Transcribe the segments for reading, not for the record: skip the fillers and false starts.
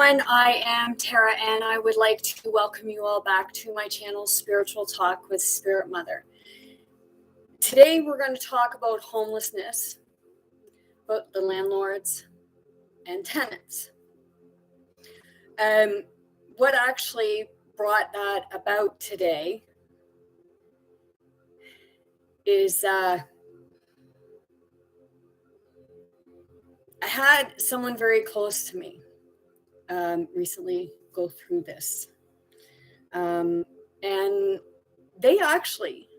everyone, I am Tara and I would like to welcome you all back to my channel, Spiritual Talk with Spirit Mother. Today we're going to talk about homelessness, about the landlords and tenants. What actually brought that about today is I had someone very close to me recently go through this. And they actually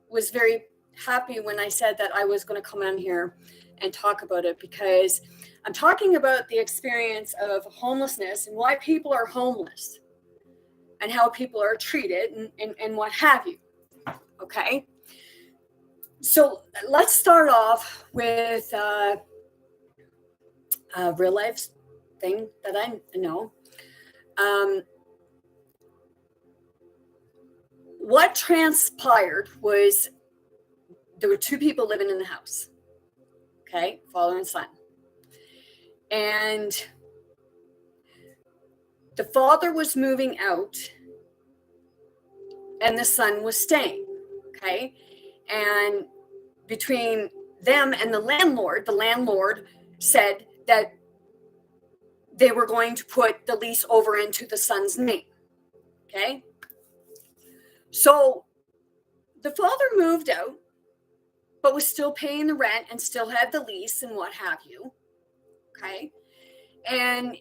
was very happy when I said that I was going to come on here and talk about it, because I'm talking about the experience of homelessness and why people are homeless and how people are treated and what have you. Okay. So let's start off with a real life thing that I know. What transpired was there were two people living in the house. Okay, father and son. And the father was moving out and the son was staying. Okay. And between them and the landlord said that they were going to put the lease over into the son's name. Okay. So the father moved out, but was still paying the rent and still had the lease and what have you. Okay. And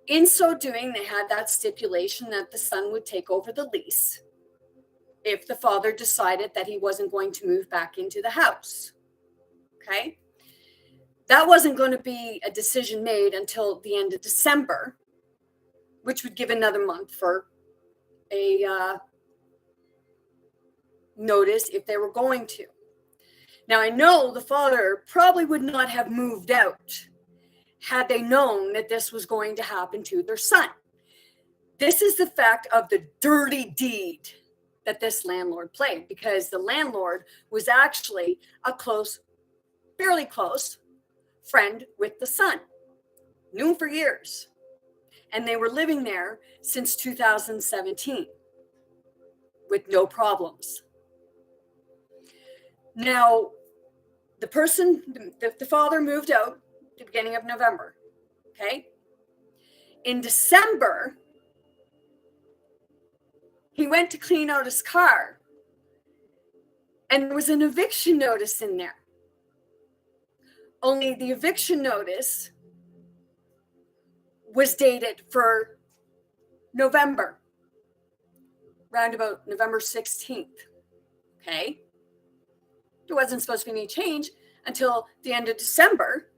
in so doing, they had that stipulation that the son would take over the lease if the father decided that he wasn't going to move back into the house. Okay. That wasn't going to be a decision made until the end of December, which would give another month for a notice if they were going to. Now, I know the father probably would not have moved out had they known that this was going to happen to their son. This is the fact of the dirty deed that this landlord played, because the landlord was actually a fairly close friend with the son, knew him for years, and they were living there since 2017 with no problems. Now, the father moved out at the beginning of November. Okay. In December, he went to clean out his car and there was an eviction notice in there. Only the eviction notice was dated for November, round about November 16th. Okay. There wasn't supposed to be any change until the end of December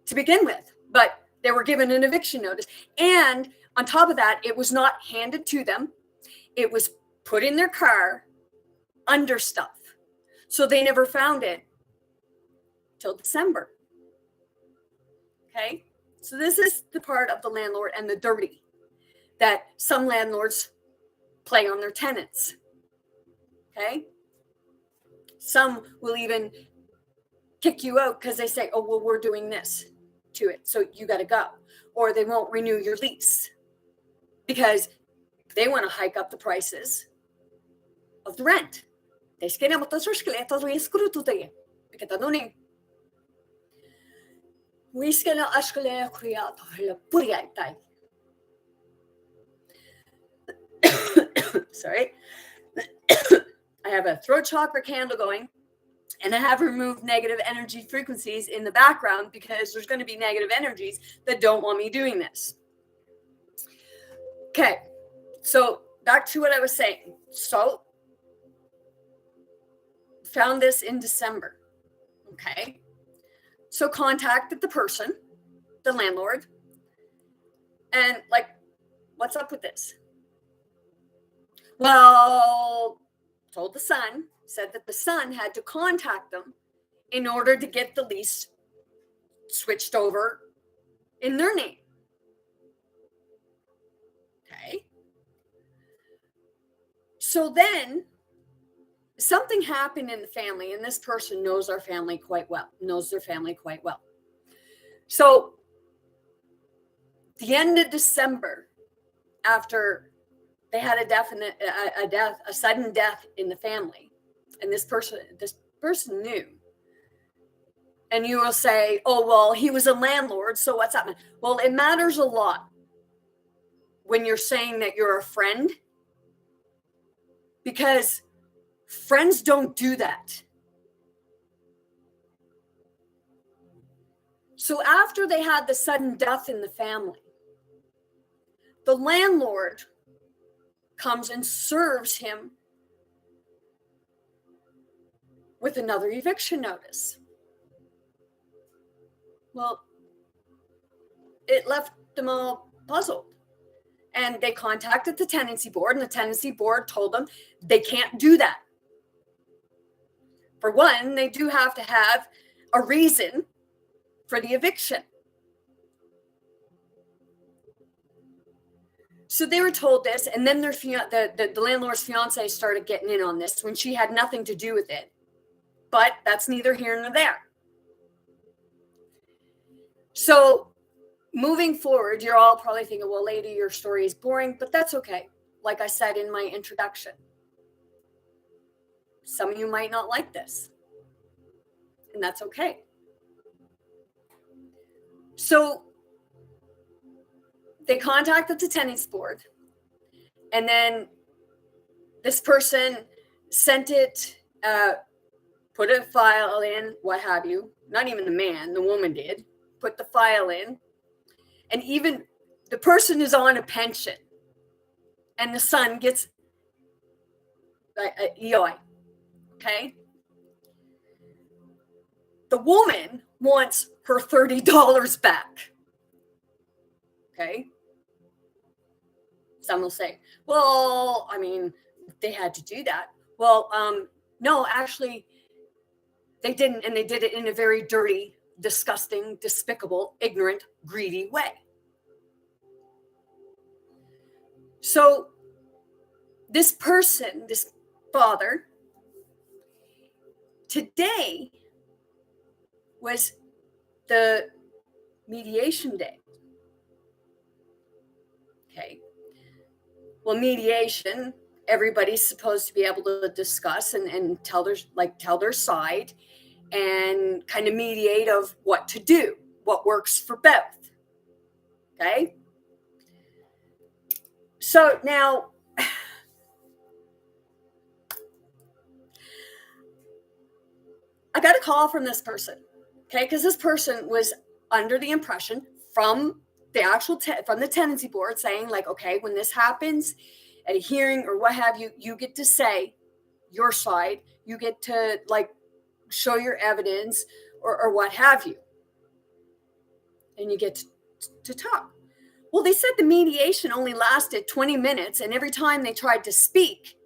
to begin with, but they were given an eviction notice. And on top of that, it was not handed to them. It was put in their car under stuff. So they never found it till December. Okay. So this is the part of the landlord and the dirty that some landlords play on their tenants. Okay. Some will even kick you out because they say, oh, well, we're doing this to it, so you got to go. Or they won't renew your lease because they want to hike up the prices of the rent. Sorry. I have a throat chakra candle going, and I have removed negative energy frequencies in the background because there's going to be negative energies that don't want me doing this. Okay, so back to what I was saying. So, found this in December. Okay, so contacted the person, the landlord, and like, what's up with this? Well, told the son, said that the son had to contact them in order to get the lease switched over in their name. Okay. So then something happened in the family, and this person knows their family quite well. So The end of December, after they had a sudden death in the family, and this person knew. And you will say, oh, well, he was a landlord, so what's happening? Well, it matters a lot when you're saying that you're a friend, because friends don't do that. So after they had the sudden death in the family, the landlord comes and serves him with another eviction notice. Well, it left them all puzzled. And they contacted the tenancy board, and the tenancy board told them they can't do that. For one, they do have to have a reason for the eviction. So they were told this, and then the landlord's fiance started getting in on this when she had nothing to do with it. But that's neither here nor there. So moving forward, you're all probably thinking, well, lady, your story is boring, but that's okay. Like I said in my introduction, some of you might not like this, and that's okay. So they contacted the tenants board, and then this person sent it, put a file in, what have you. Not even the man, the woman did, put the file in. And even the person is on a pension, and the son gets EI, okay? The woman wants her $30 back, okay? Some will say, well, I mean, they had to do that. Well, no, actually, they didn't, and they did it in a very dirty, disgusting, despicable, ignorant, greedy way. So this person, this father, today was the mediation day. Okay. Well, mediation, everybody's supposed to be able to discuss and tell their side and kind of mediate of what to do, what works for both. Okay. So now I got a call from this person, okay, because this person was under the impression from the actual from the tenancy board saying, like, okay, when this happens at a hearing or what have you, you get to say your side, you get to like show your evidence or what have you, and you get to talk. Well, they said the mediation only lasted 20 minutes, and every time they tried to speak,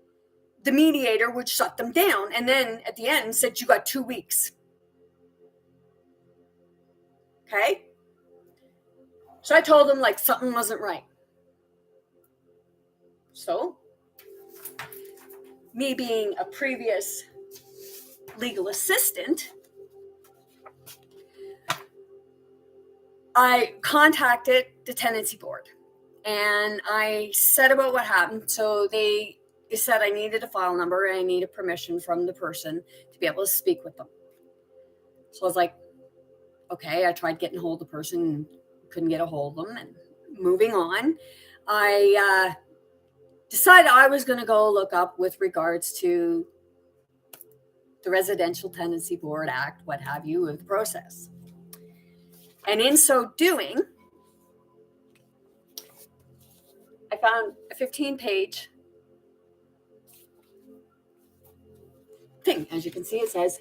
the mediator would shut them down, and then at the end said, you got 2 weeks. Okay? So I told them like something wasn't right. So, me being a previous legal assistant, I contacted the tenancy board and I said about what happened. So they said I needed a file number and I needed permission from the person to be able to speak with them. So I was like, okay, I tried getting a hold of the person, couldn't get a hold of them, and moving on, I decided I was going to go look up with regards to the Residential Tenancy Board Act, what have you, of the process. And in so doing, I found a 15-page thing. As you can see, it says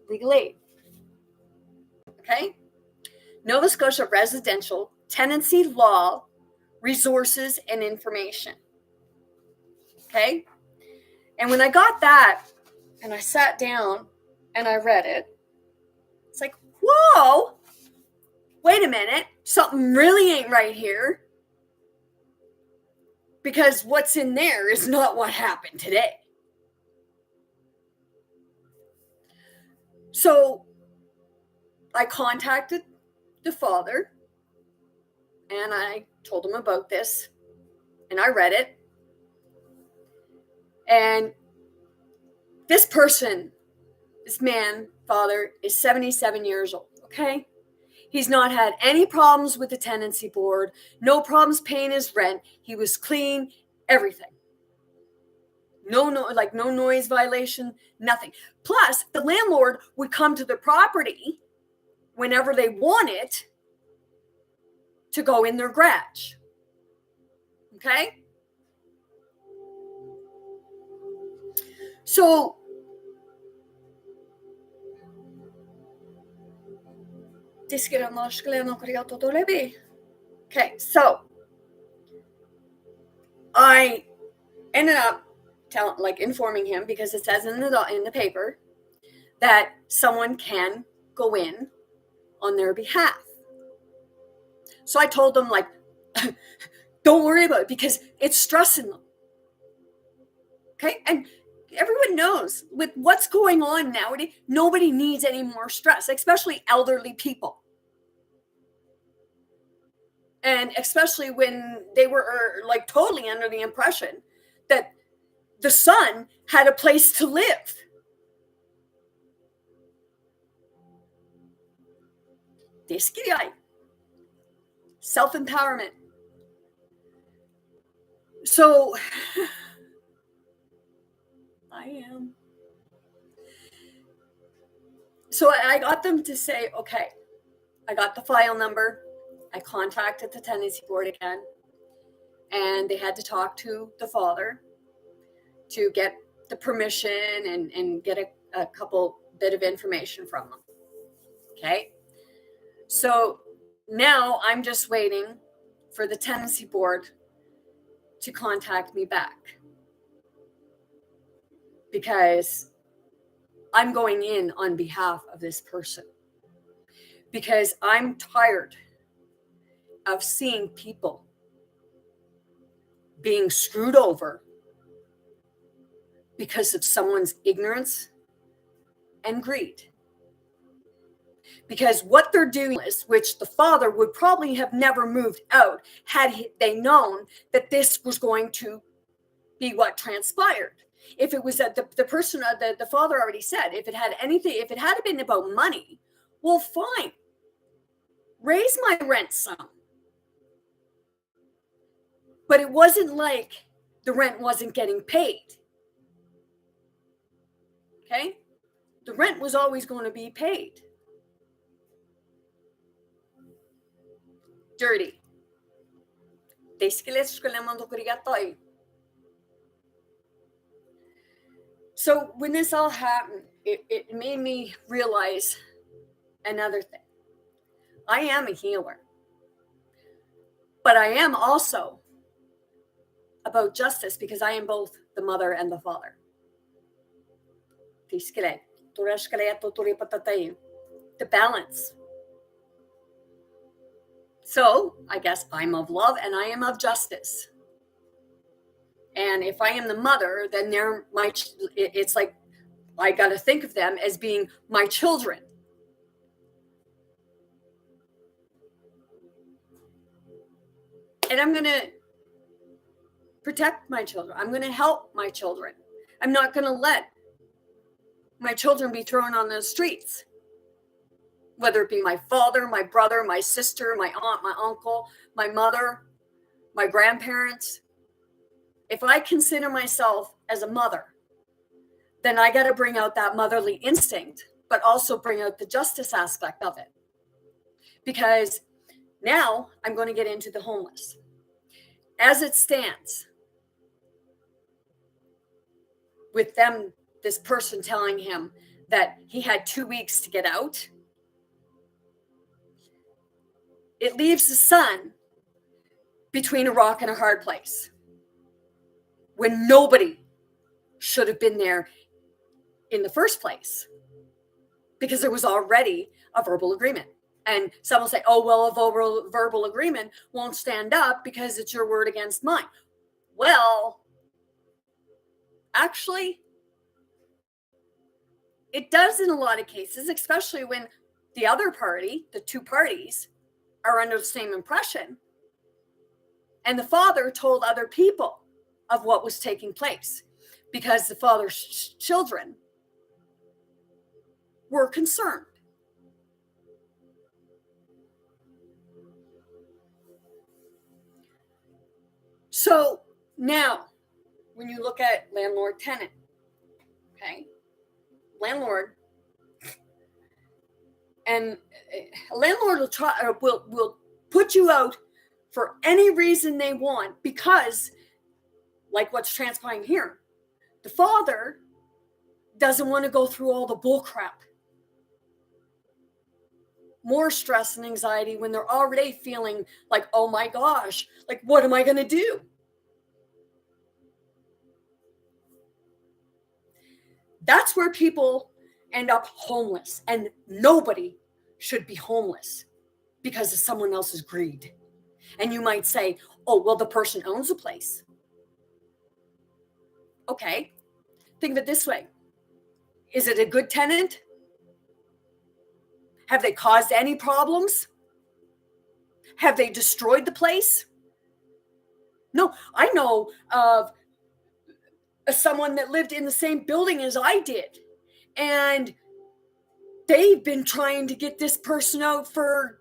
legal aid. Okay? Nova Scotia Residential Tenancy Law, Resources and Information. Okay? And when I got that and I sat down and I read it, it's like, whoa, wait a minute, something really ain't right here. Because what's in there is not what happened today. So I contacted the father and I told him about this, and I read it. And this person, this man, father, is 77 years old, okay? He's not had any problems with the tenancy board, no problems paying his rent. He was clean, everything. No, no noise violation, nothing. Plus, the landlord would come to the property whenever they wanted to go in their garage. Okay? So, okay, so I ended up informing him, because it says in the paper that someone can go in on their behalf. So I told them, like, don't worry about it, because it's stressing them. Okay? And everyone knows with what's going on nowadays, nobody needs any more stress, especially elderly people. And especially when they were like totally under the impression that the son had a place to live. Self-empowerment. So I am. So I got them to say, okay, I got the file number. I contacted the tenancy board again, and they had to talk to the father to get the permission and get a couple bit of information from them. Okay. So now I'm just waiting for the tenancy board to contact me back, because I'm going in on behalf of this person, because I'm tired of seeing people being screwed over because of someone's ignorance and greed. Because what they're doing is, which the father would probably have never moved out had they known that this was going to be what transpired. If it was that the person, the father already said, if it had been about money, well, fine, raise my rent some. But it wasn't like the rent wasn't getting paid. Okay? The rent was always going to be paid. Dirty. So when this all happened, it made me realize another thing. I am a healer, but I am also about justice, because I am both the mother and the father. The balance. So I guess I'm of love and I am of justice. And if I am the mother, then it's like I got to think of them as being my children. And I'm going to protect my children. I'm going to help my children. I'm not going to let my children be thrown on the streets, whether it be my father, my brother, my sister, my aunt, my uncle, my mother, my grandparents. If I consider myself as a mother, then I got to bring out that motherly instinct, but also bring out the justice aspect of it. Because now I'm going to get into the homeless. As it stands, with them, this person telling him that he had 2 weeks to get out, it leaves the son between a rock and a hard place, when nobody should have been there in the first place, because there was already a verbal agreement. And some will say, oh, well, a verbal agreement won't stand up because it's your word against mine. Well, actually, it does in a lot of cases, especially when the other party, the two parties, are under the same impression And the father told other people of what was taking place because the father's children were concerned. So now, when you look at landlord tenant, okay, landlord, and a landlord will put you out for any reason they want because, like what's transpiring here, the father doesn't want to go through all the bull crap. More stress and anxiety when they're already feeling like, oh my gosh, like what am I going to do? That's where people end up homeless, and nobody should be homeless because of someone else's greed. And you might say, oh, well, the person owns a place. Okay, think of it this way. Is it a good tenant? Have they caused any problems? Have they destroyed the place? No, I know of someone that lived in the same building as I did. And they've been trying to get this person out for,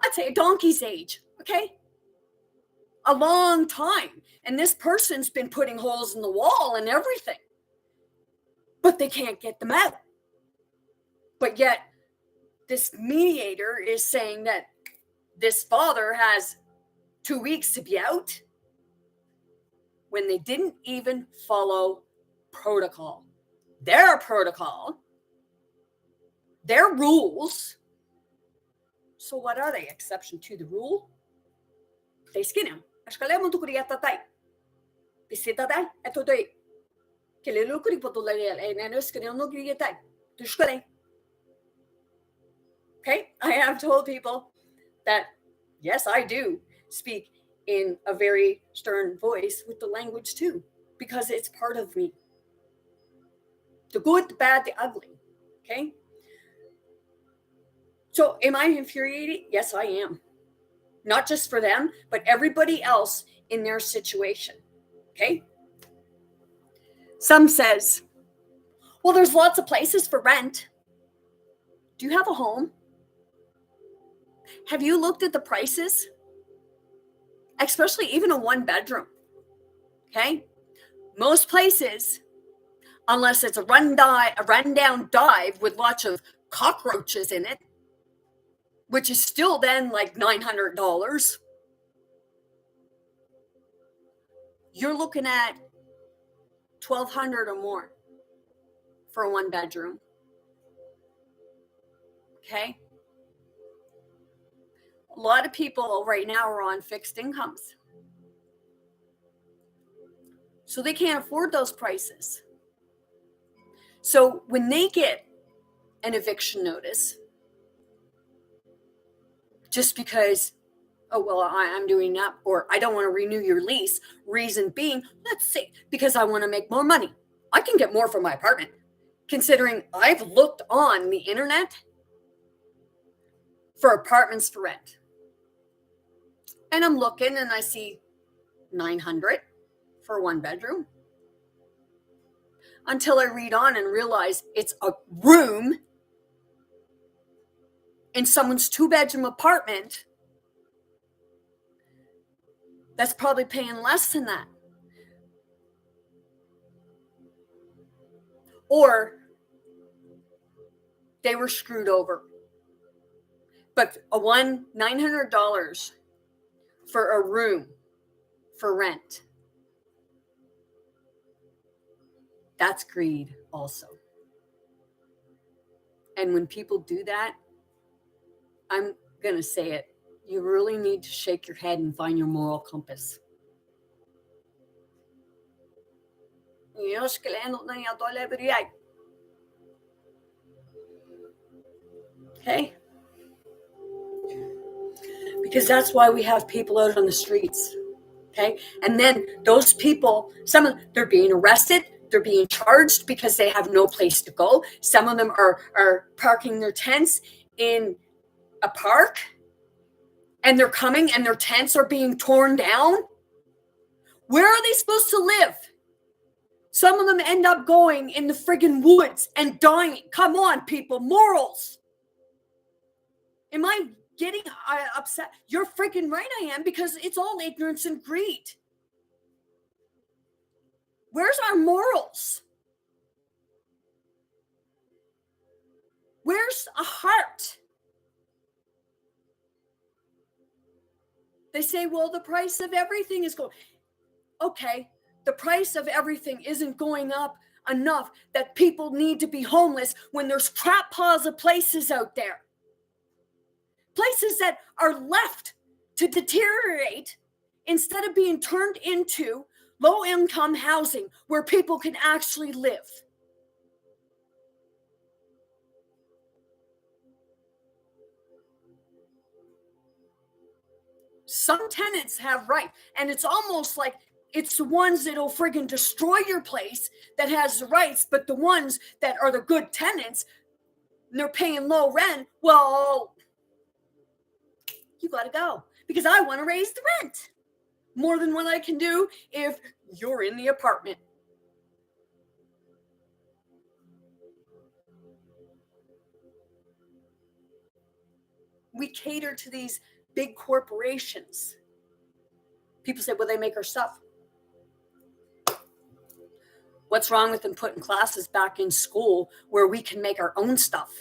I'd say, a donkey's age, okay? A long time. And this person's been putting holes in the wall and everything. But they can't get them out. But yet, this mediator is saying that this father has 2 weeks to be out when they didn't even follow protocol. Their protocol, their rules. So what are they? Exception to the rule? They skin him. Ashkalemu to kuriatatai. Pisitatai. Etodoi. Kelelu kuripotulari. And Eskinel griatai. Tushkare. Okay, I have told people that, yes, I do speak in a very stern voice with the language too, because it's part of me. The good, the bad, the ugly. Okay. So am I infuriated? Yes, I am. Not just for them, but everybody else in their situation. Okay. Some says, well, there's lots of places for rent. Do you have a home? Have you looked at the prices? Especially even a 1-bedroom. Okay. Most places, unless it's a rundown dive with lots of cockroaches in it, which is still then like $900, you're looking at $1,200 or more for a 1-bedroom. Okay. A lot of people right now are on fixed incomes. So they can't afford those prices. So when they get an eviction notice, just because, oh, well, I'm doing that, or I don't want to renew your lease, reason being, let's say, because I want to make more money. I can get more for my apartment, considering I've looked on the internet for apartments for rent. And I'm looking and I see $900 for a 1-bedroom. Until I read on and realize it's a room in someone's 2-bedroom apartment that's probably paying less than that. Or they were screwed over. But $900 for a room for rent. That's greed also. And when people do that, I'm going to say it, you really need to shake your head and find your moral compass. Okay? Because that's why we have people out on the streets. Okay? And then those people, they're being arrested, they're being charged because they have no place to go. Some of them are parking their tents in a park and they're coming and their tents are being torn down, where are they supposed to live? Some of them end up going in the friggin' woods and dying. Come on, people, morals. Am I getting upset? You're freaking right, I am, because it's all ignorance and greed. Where's our morals? Where's a heart? They say, well, the price of everything is going. Okay, the price of everything isn't going up enough that people need to be homeless when there's crap piles of places out there. Places that are left to deteriorate instead of being turned into low-income housing where people can actually live. Some tenants have right, and it's almost like it's the ones that'll friggin' destroy your place that has the rights, but the ones that are the good tenants, they're paying low rent. Well, you gotta go because I want to raise the rent more than what I can do if you're in the apartment. We cater to these big corporations. People say, well, they make our stuff. What's wrong with them putting classes back in school where we can make our own stuff?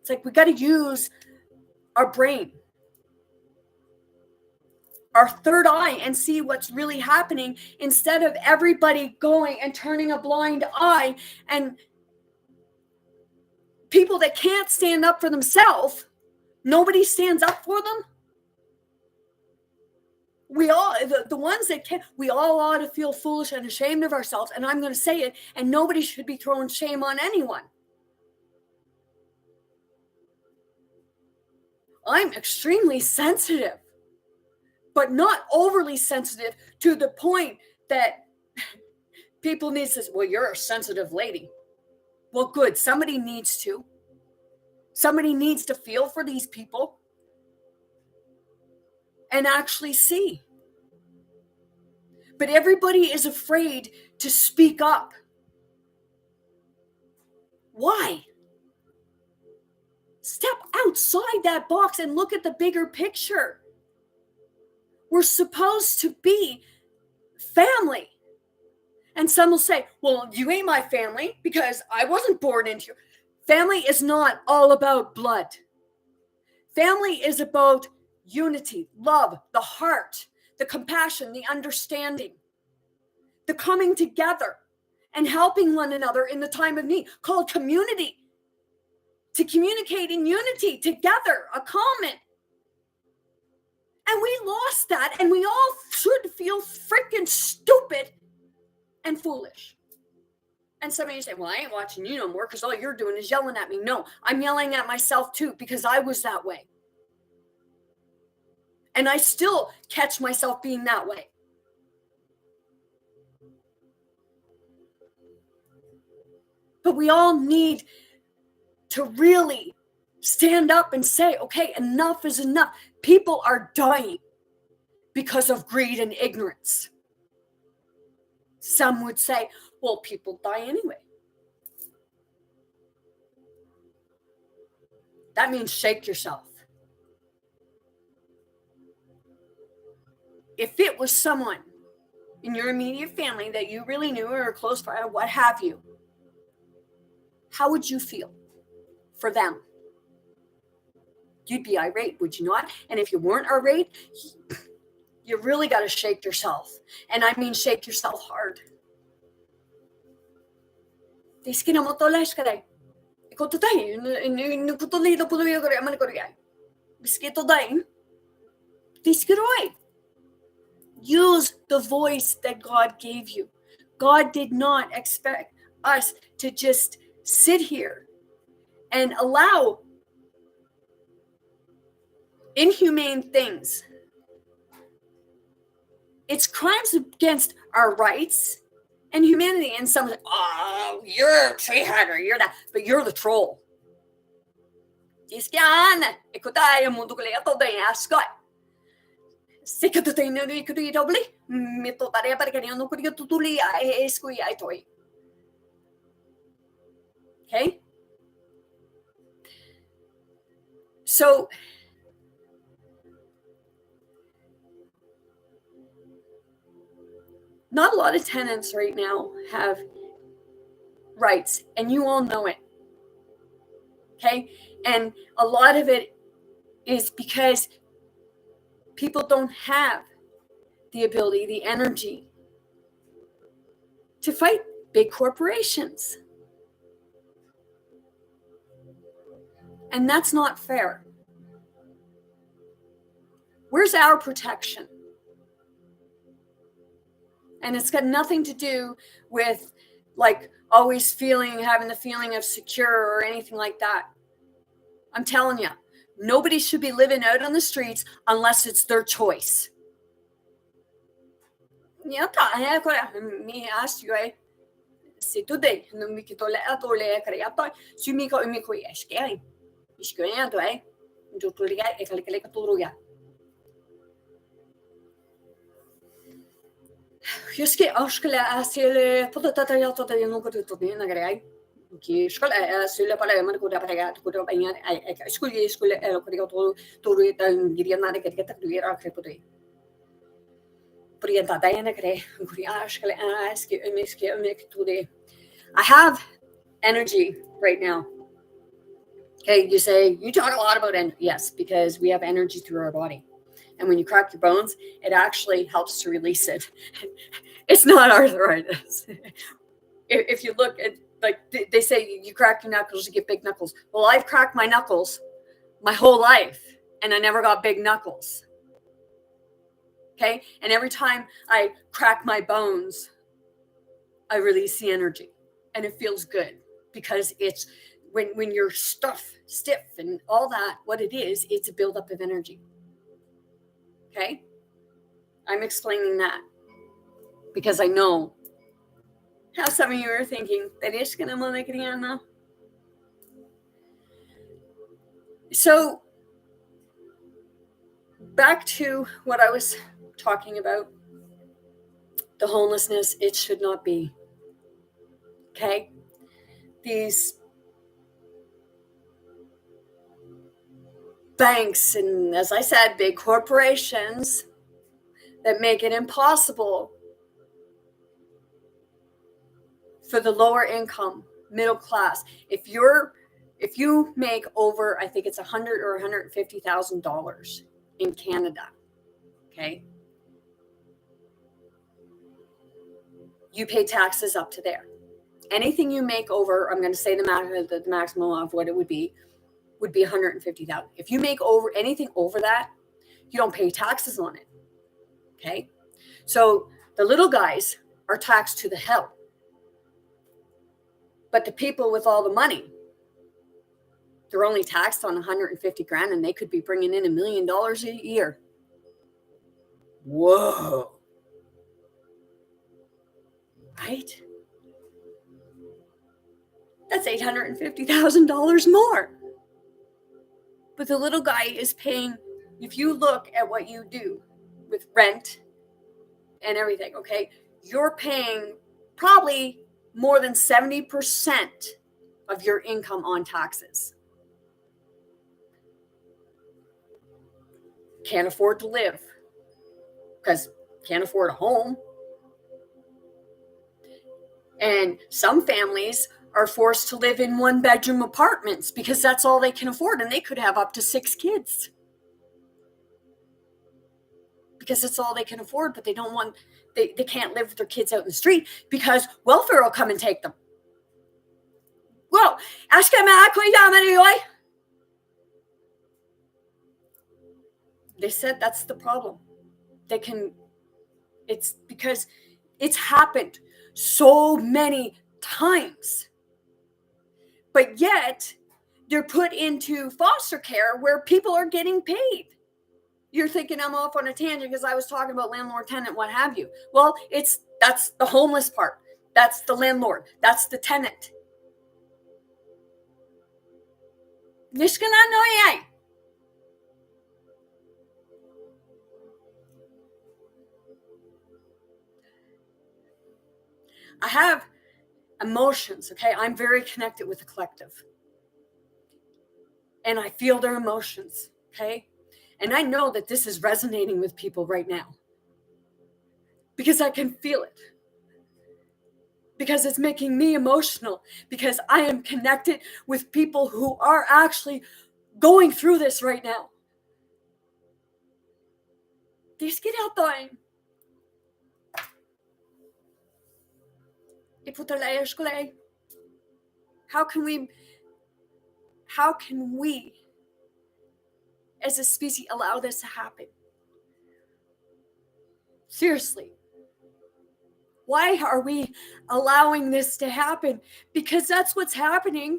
It's like we got to use our brain, our third eye, and see what's really happening instead of everybody going and turning a blind eye, and people that can't stand up for themselves, nobody stands up for them. We all, the ones that can, we all ought to feel foolish and ashamed of ourselves, and I'm going to say it, and nobody should be throwing shame on anyone. I'm extremely sensitive, but not overly sensitive to the point that people need to say, well, you're a sensitive lady. Well, good. Somebody needs to. Somebody needs to feel for these people and actually see. But everybody is afraid to speak up. Why? Step outside that box and look at the bigger picture. We're supposed to be family. And some will say, well, you ain't my family because I wasn't born into you. Family is not all about blood. Family is about unity, love, the heart, the compassion, the understanding, the coming together and helping one another in the time of need, called community. To communicate in unity together, a common. And we lost that, and we all should feel freaking stupid and foolish. And somebody say, well, I ain't watching you no more because all you're doing is yelling at me. No, I'm yelling at myself too because I was that way. And I still catch myself being that way. But we all need to really stand up and say, okay, enough is enough. People are dying because of greed and ignorance. Some would say, well, people die anyway. That means shake yourself. If it was someone in your immediate family that you really knew or a close friend, what have you, how would you feel for them? You'd be irate, would you not? And if you weren't irate, you really got to shake yourself. And I mean shake yourself hard. Use the voice that God gave you. God did not expect us to just sit here and allow inhumane things. It's crimes against our rights and humanity. And someone's like, oh, you're a tree hugger, you're that, but you're the troll. Okay? So not a lot of tenants right now have rights, and you all know it. Okay? And a lot of it is because people don't have the ability, the energy to fight big corporations. And that's not fair. Where's our protection? And it's got nothing to do with like always having the feeling of secure or anything like that. I'm telling you, nobody should be living out on the streets unless it's their choice. Me asked you, c'est tout day. No me quito le atole creato. Su mi ko eskei. Iskei to Jo tuliga e kale turuga. Juske askele asile potata ya to no ko to na grei. Ki skole asile pala man ko da prega ko do banyan skole lo ko to ta giria na ke ta duira ke potoi. I have energy right now. Okay, you say, you talk a lot about energy. Yes, because we have energy through our body. And when you crack your bones, it actually helps to release it. It's not arthritis. If you look at, like, they say you crack your knuckles, you get big knuckles. Well, I've cracked my knuckles my whole life, and I never got big knuckles. Okay, and every time I crack my bones, I release the energy, and it feels good because it's when you're stiff and all that, what it is, it's a buildup of energy. Okay, I'm explaining that because I know how some of you are thinking that is gonna now. So back to what I was talking about, the homelessness, it should not be. Okay, these banks and, as I said, big corporations that make it impossible for the lower income, middle class. If you make over, I think it's $100,000 or $150,000 in Canada, okay, you pay taxes up to there. Anything you make over, I'm going to say the maximum of what it would be $150,000. If you make over anything over that, you don't pay taxes on it. Okay, so the little guys are taxed to the hell, but the people with all the money, they're only taxed on $150,000, and they could be bringing in $1 million a year. Whoa, right? That's $850,000 more. But the little guy is paying, if you look at what you do with rent and everything, okay, you're paying probably more than 70% of your income on taxes. Can't afford to live because can't afford a home. And some families are forced to live in 1-bedroom apartments because that's all they can afford, and they could have up to 6 kids because it's all they can afford, but they can't live with their kids out in the street because welfare will come and take them. Well, they said that's the problem. It's because it's happened so many times. But yet, they're put into foster care where people are getting paid. You're thinking I'm off on a tangent because I was talking about landlord, tenant, what have you. Well, that's the homeless part. That's the landlord. That's the tenant. I have emotions, okay? I'm very connected with the collective. And I feel their emotions, okay? And I know that this is resonating with people right now because I can feel it. Because it's making me emotional, because I am connected with people who are actually going through this right now. How can we as a species allow this to happen? Seriously. Why are we allowing this to happen? Because that's what's happening.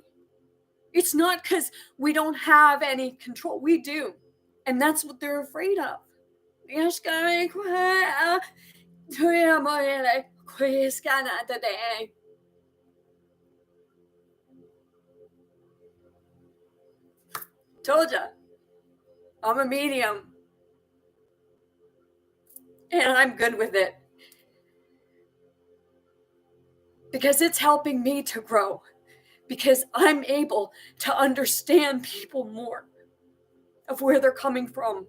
It's not because we don't have any control. We do. And that's what they're afraid of. Told ya. I'm a medium. And I'm good with it. Because it's helping me to grow. Because I'm able to understand people more of where they're coming from.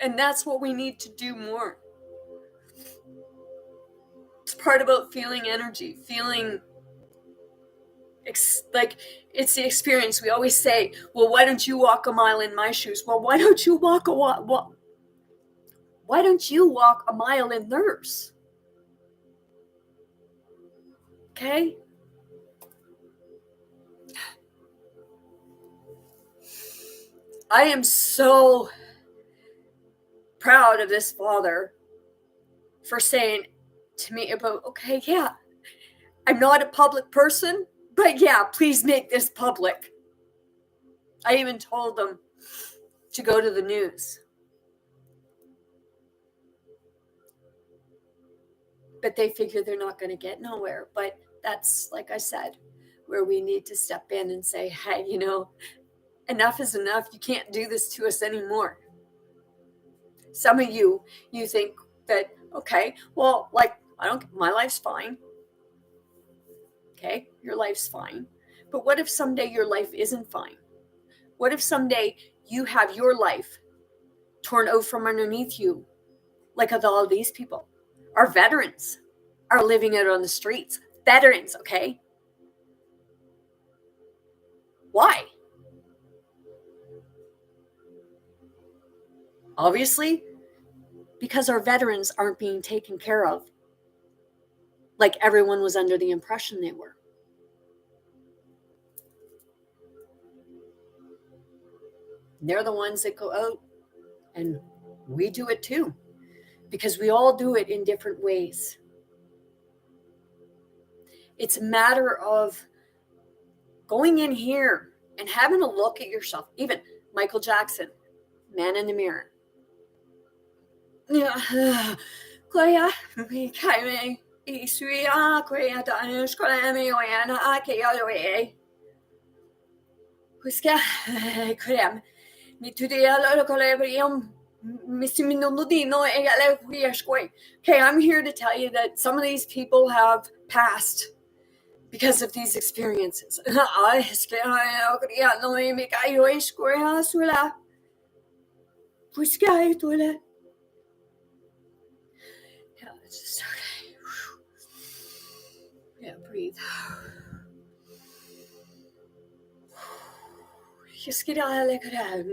And that's what we need to do more. It's part about feeling energy, feeling like it's the experience. We always say, well, why don't you walk a mile in my shoes? Well, why don't you walk a mile in theirs? Okay? I am so proud of this father for saying to me about, okay, yeah, I'm not a public person, but yeah, please make this public. I even told them to go to the news. But they figure they're not going to get nowhere. But that's, like I said, where we need to step in and say, hey, enough is enough. You can't do this to us anymore. Some of you think that, okay, well, like, my life's fine. Okay, your life's fine. But what if someday your life isn't fine? What if someday you have your life torn out from underneath you, like all of these people? Our veterans are living out on the streets. Veterans, okay? Why? Obviously, because our veterans aren't being taken care of like everyone was under the impression they were. They're the ones that go out, and we do it too, because we all do it in different ways. It's a matter of going in here and having a look at yourself. Even Michael Jackson, Man in the Mirror. Okay, I'm here to tell you that some of these people have passed because of these experiences. Yeah, it's just okay. Yeah, breathe. Just get out of there. Get out.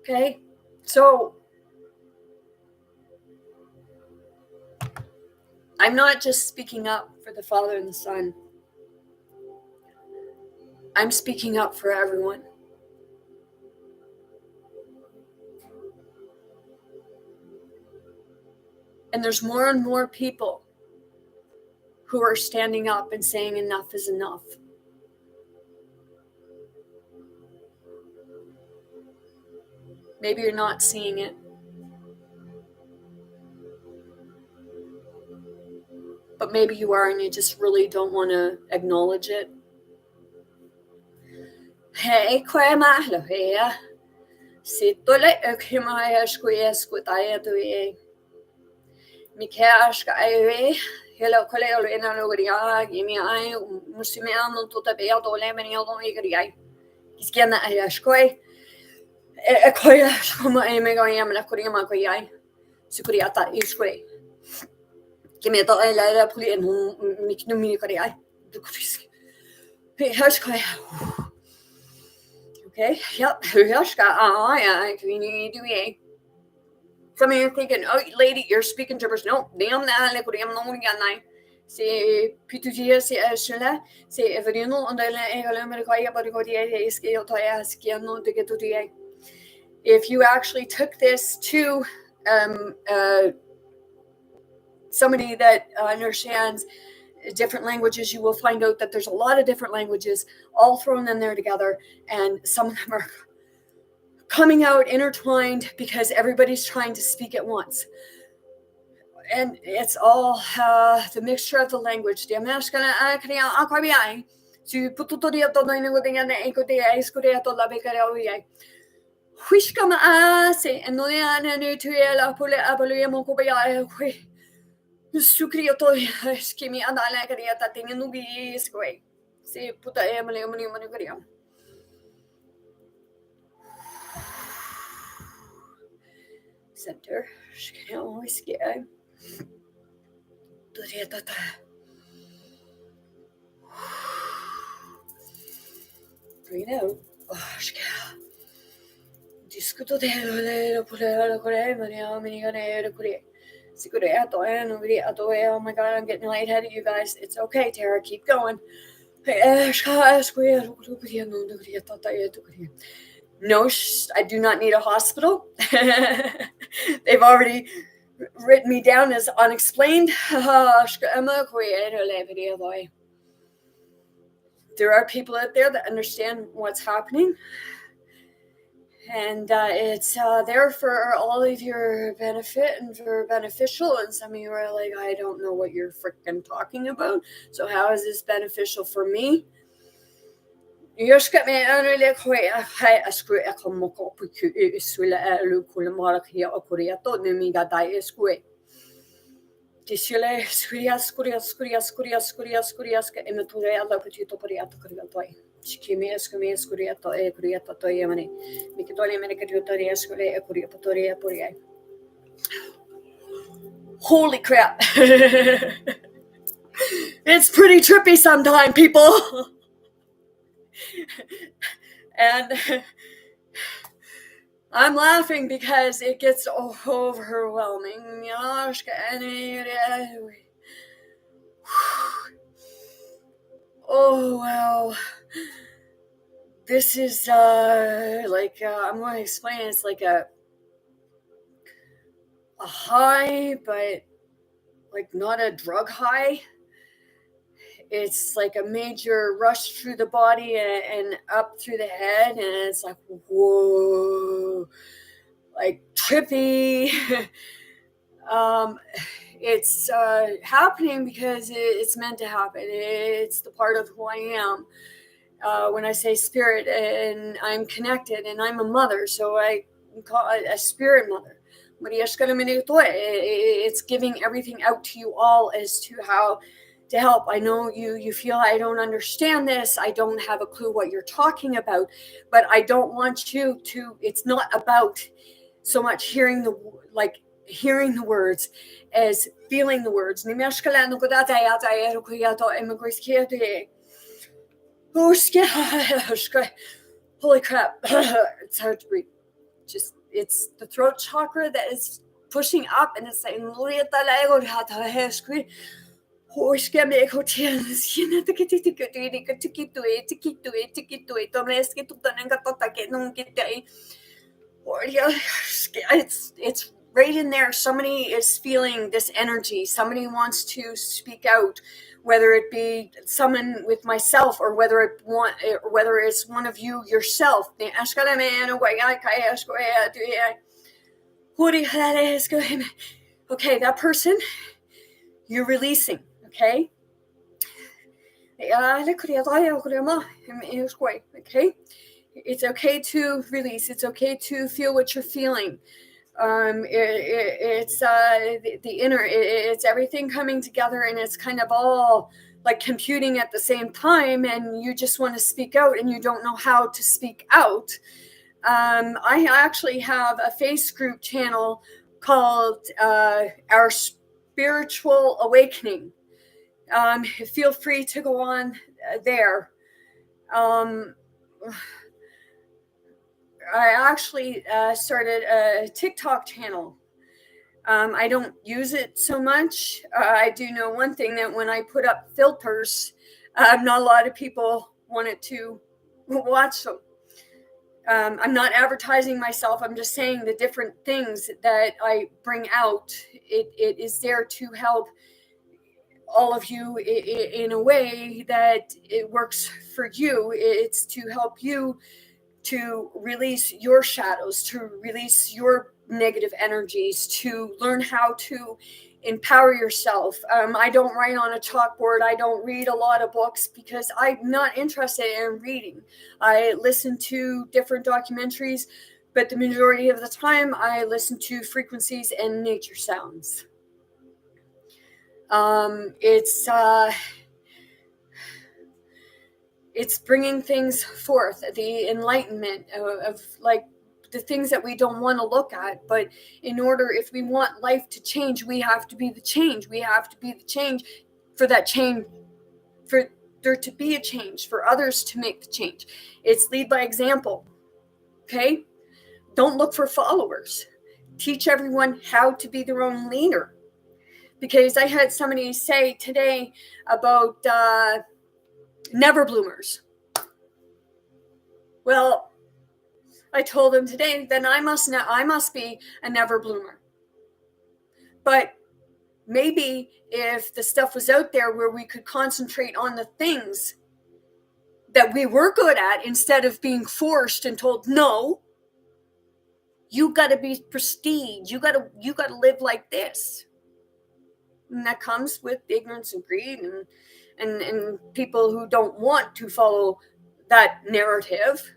Okay, so I'm not just speaking up for the Father and the Son. I'm speaking up for everyone. And there's more and more people who are standing up and saying enough is enough. Maybe you're not seeing it. But maybe you are and you just really don't want to acknowledge it. Hey, kwema lo hea. Sitole ekima skutaya doye. Mikashka aye. Hello, koleo ina no gria. Gimi ai musimiano tuta bea dole meni odon igria. Iskena ayashkoi. Ekoya shoma ai mega yamla kurima koyai. Sukuriata iskoi. Gimi to ai la puli en miknu mini koyai. Dukrisk. Hashkoi. Okay, yep, yeah, some of you are thinking, oh, lady, you're speaking gibberish. No, damn that, like, I'm not going to say, Pitugia, say, Ashula, say, Everino, and if you actually took this to somebody that understands different languages, you will find out that there's a lot of different languages all thrown in there together, and some of them are coming out intertwined because everybody's trying to speak at once, and it's all the mixture of the language. Center. Breathe out. Oh my God, I'm getting lightheaded, you guys. It's okay, Tara. Keep going. No, I do not need a hospital. They've already written me down as unexplained. There are people out there that understand what's happening. And it's there for all of your benefit and for beneficial. And some of you are like, I don't know what you're freaking talking about. So how is this beneficial for me? Holy crap. It's pretty trippy sometimes, people. And I'm laughing because it gets overwhelming. Oh, wow. This is like I'm going to explain. It's like a high, but like not a drug high. It's like a major rush through the body and up through the head, and it's like, whoa, like trippy. It's happening because it's meant to happen. It's the part of who I am. When I say spirit, and I'm connected, and I'm a mother, so I call it a spirit mother. It's giving everything out to you all as to how to help. I know you feel I don't understand this. I don't have a clue what you're talking about, but I don't want you to. It's not about so much hearing the words as feeling the words. Holy crap. It's hard to breathe. Just, it's the throat chakra that is pushing up, and it's saying, it's right in there, somebody is feeling this energy. Somebody wants to speak out, whether it be someone with myself or whether it's one of you yourself. Okay, that person, you're releasing, okay? Okay? It's okay to release. It's okay to feel what you're feeling. It's the inner, it's everything coming together, and it's kind of all like computing at the same time, and you just want to speak out and you don't know how to speak out. I actually have a face group channel called Our Spiritual Awakening. Feel free to go on there. I actually started a TikTok channel. I don't use it so much. I do know one thing, that when I put up filters, not a lot of people wanted to watch them. I'm not advertising myself. I'm just saying the different things that I bring out. It is there to help all of you in a way that it works for you. It's to help you to release your shadows, to release your negative energies, to learn how to empower yourself. I don't write on a chalkboard. I don't read a lot of books because I'm not interested in reading. I listen to different documentaries, but the majority of the time I listen to frequencies and nature sounds. It's bringing things forth, the enlightenment of like the things that we don't want to look at. But in order, if we want life to change, we have to be the change. We have to be the change for that change, for there to be a change, for others to make the change. It's lead by example. Okay? Don't look for followers. Teach everyone how to be their own leader. Because I had somebody say today about never bloomers. Well, I told him today, then I must be a never bloomer. But maybe if the stuff was out there where we could concentrate on the things that we were good at, instead of being forced and told, no, you got to be prestige, you got to live like this. And that comes with ignorance and greed and people who don't want to follow that narrative,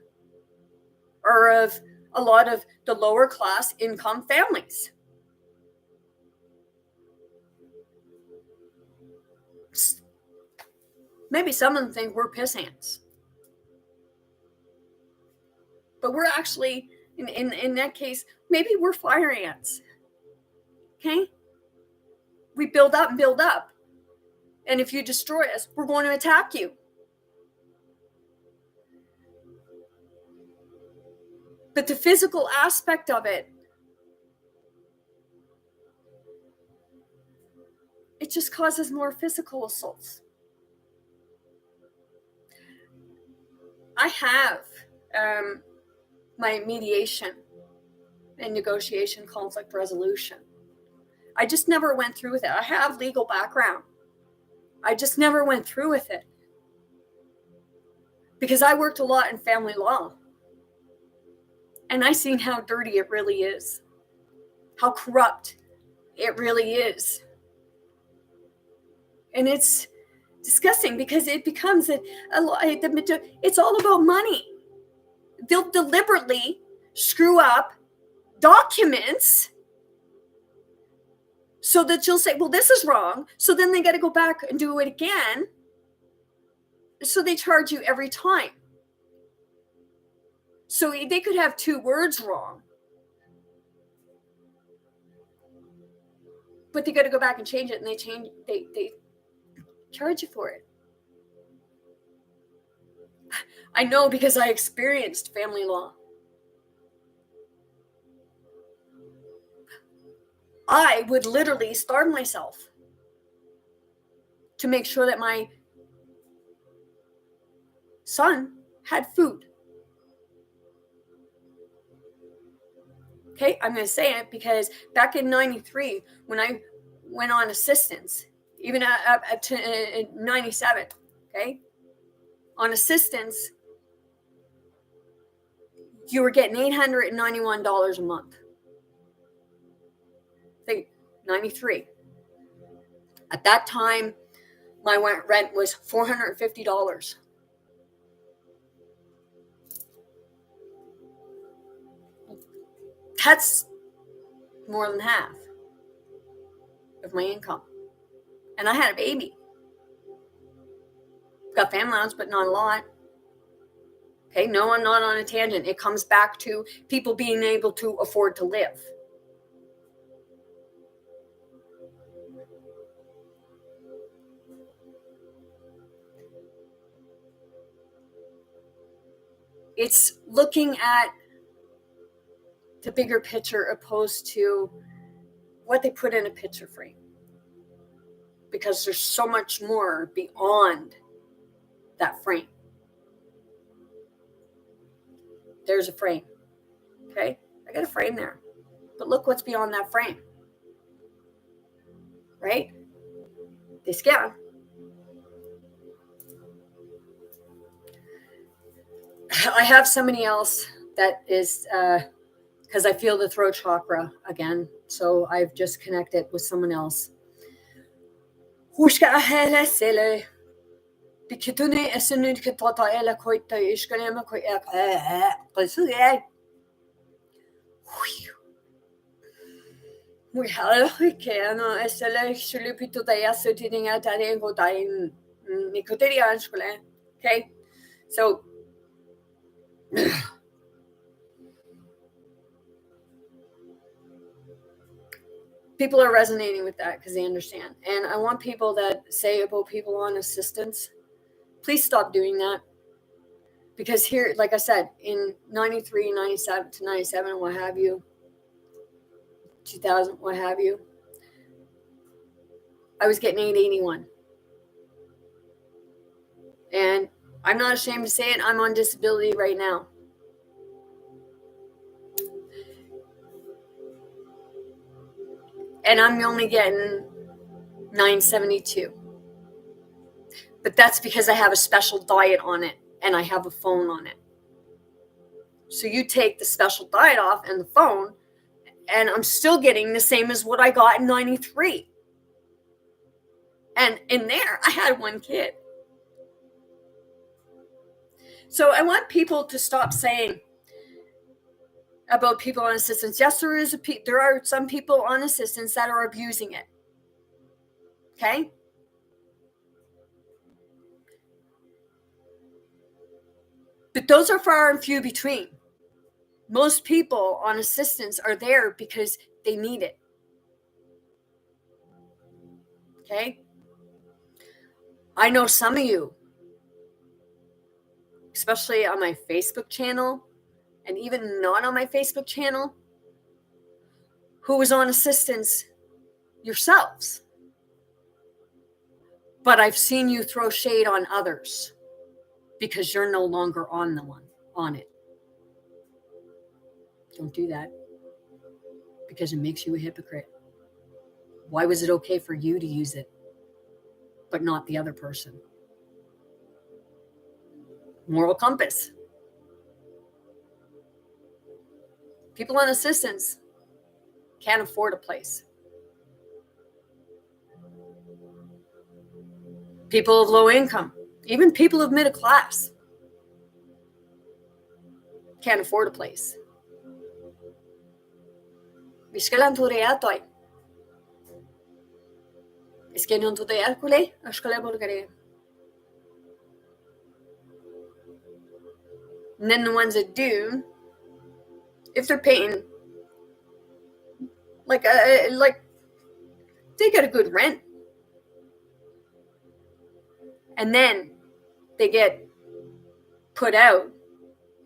or of a lot of the lower class income families. Maybe some of them think we're piss ants, but we're actually, in that case, maybe we're fire ants. Okay? We build up and build up. And if you destroy us, we're going to attack you. But the physical aspect of it, it just causes more physical assaults. I have my mediation and negotiation, conflict resolution. I just never went through with it. I have legal background. I just never went through with it. Because I worked a lot in family law. And I seen how dirty it really is. How corrupt it really is. And it's disgusting because it becomes it's all about money. They'll deliberately screw up documents so that you'll say, well, this is wrong. So then they got to go back and do it again. So they charge you every time. So they could have 2 words wrong, but they got to go back and change it, and they charge you for it. I know because I experienced family law. I would literally starve myself to make sure that my son had food. Okay, I'm going to say it because back in 93, when I went on assistance, even up to 97, okay, on assistance, you were getting $891 a month. Think 93. At that time, my rent was $450. That's more than half of my income. And I had a baby. Got family allowance, but not a lot. Okay, no, I'm not on a tangent. It comes back to people being able to afford to live. It's looking at the bigger picture opposed to what they put in a picture frame. Because there's so much more beyond that frame. There's a frame. Okay, I got a frame there. But look what's beyond that frame. Right? They scam. I have somebody else that is, because I feel the throat chakra again. So I've just connected with someone else. Okay, so people are resonating with that because they understand. And I want people that say about people on assistance, please stop doing that. Because here, like I said, in 93, 97 to 97, what have you, 2000, what have you, I was getting 881. And I'm not ashamed to say it, I'm on disability right now. And I'm only getting 972. But that's because I have a special diet on it and I have a phone on it. So you take the special diet off and the phone, and I'm still getting the same as what I got in 93. And in there, I had one kid. So I want people to stop saying about people on assistance. Yes, there are some people on assistance that are abusing it. Okay? But those are far and few between. Most people on assistance are there because they need it. Okay? I know some of you, especially on my Facebook channel, and even not on my Facebook channel, who was on assistance yourselves. But I've seen you throw shade on others because you're no longer on it. Don't do that, because it makes you a hypocrite. Why was it okay for you to use it, but not the other person? Moral compass. People on assistance can't afford a place. People of low income, even people of middle class, can't afford a place. And then the ones that do, if they're paying like they get a good rent, and then they get put out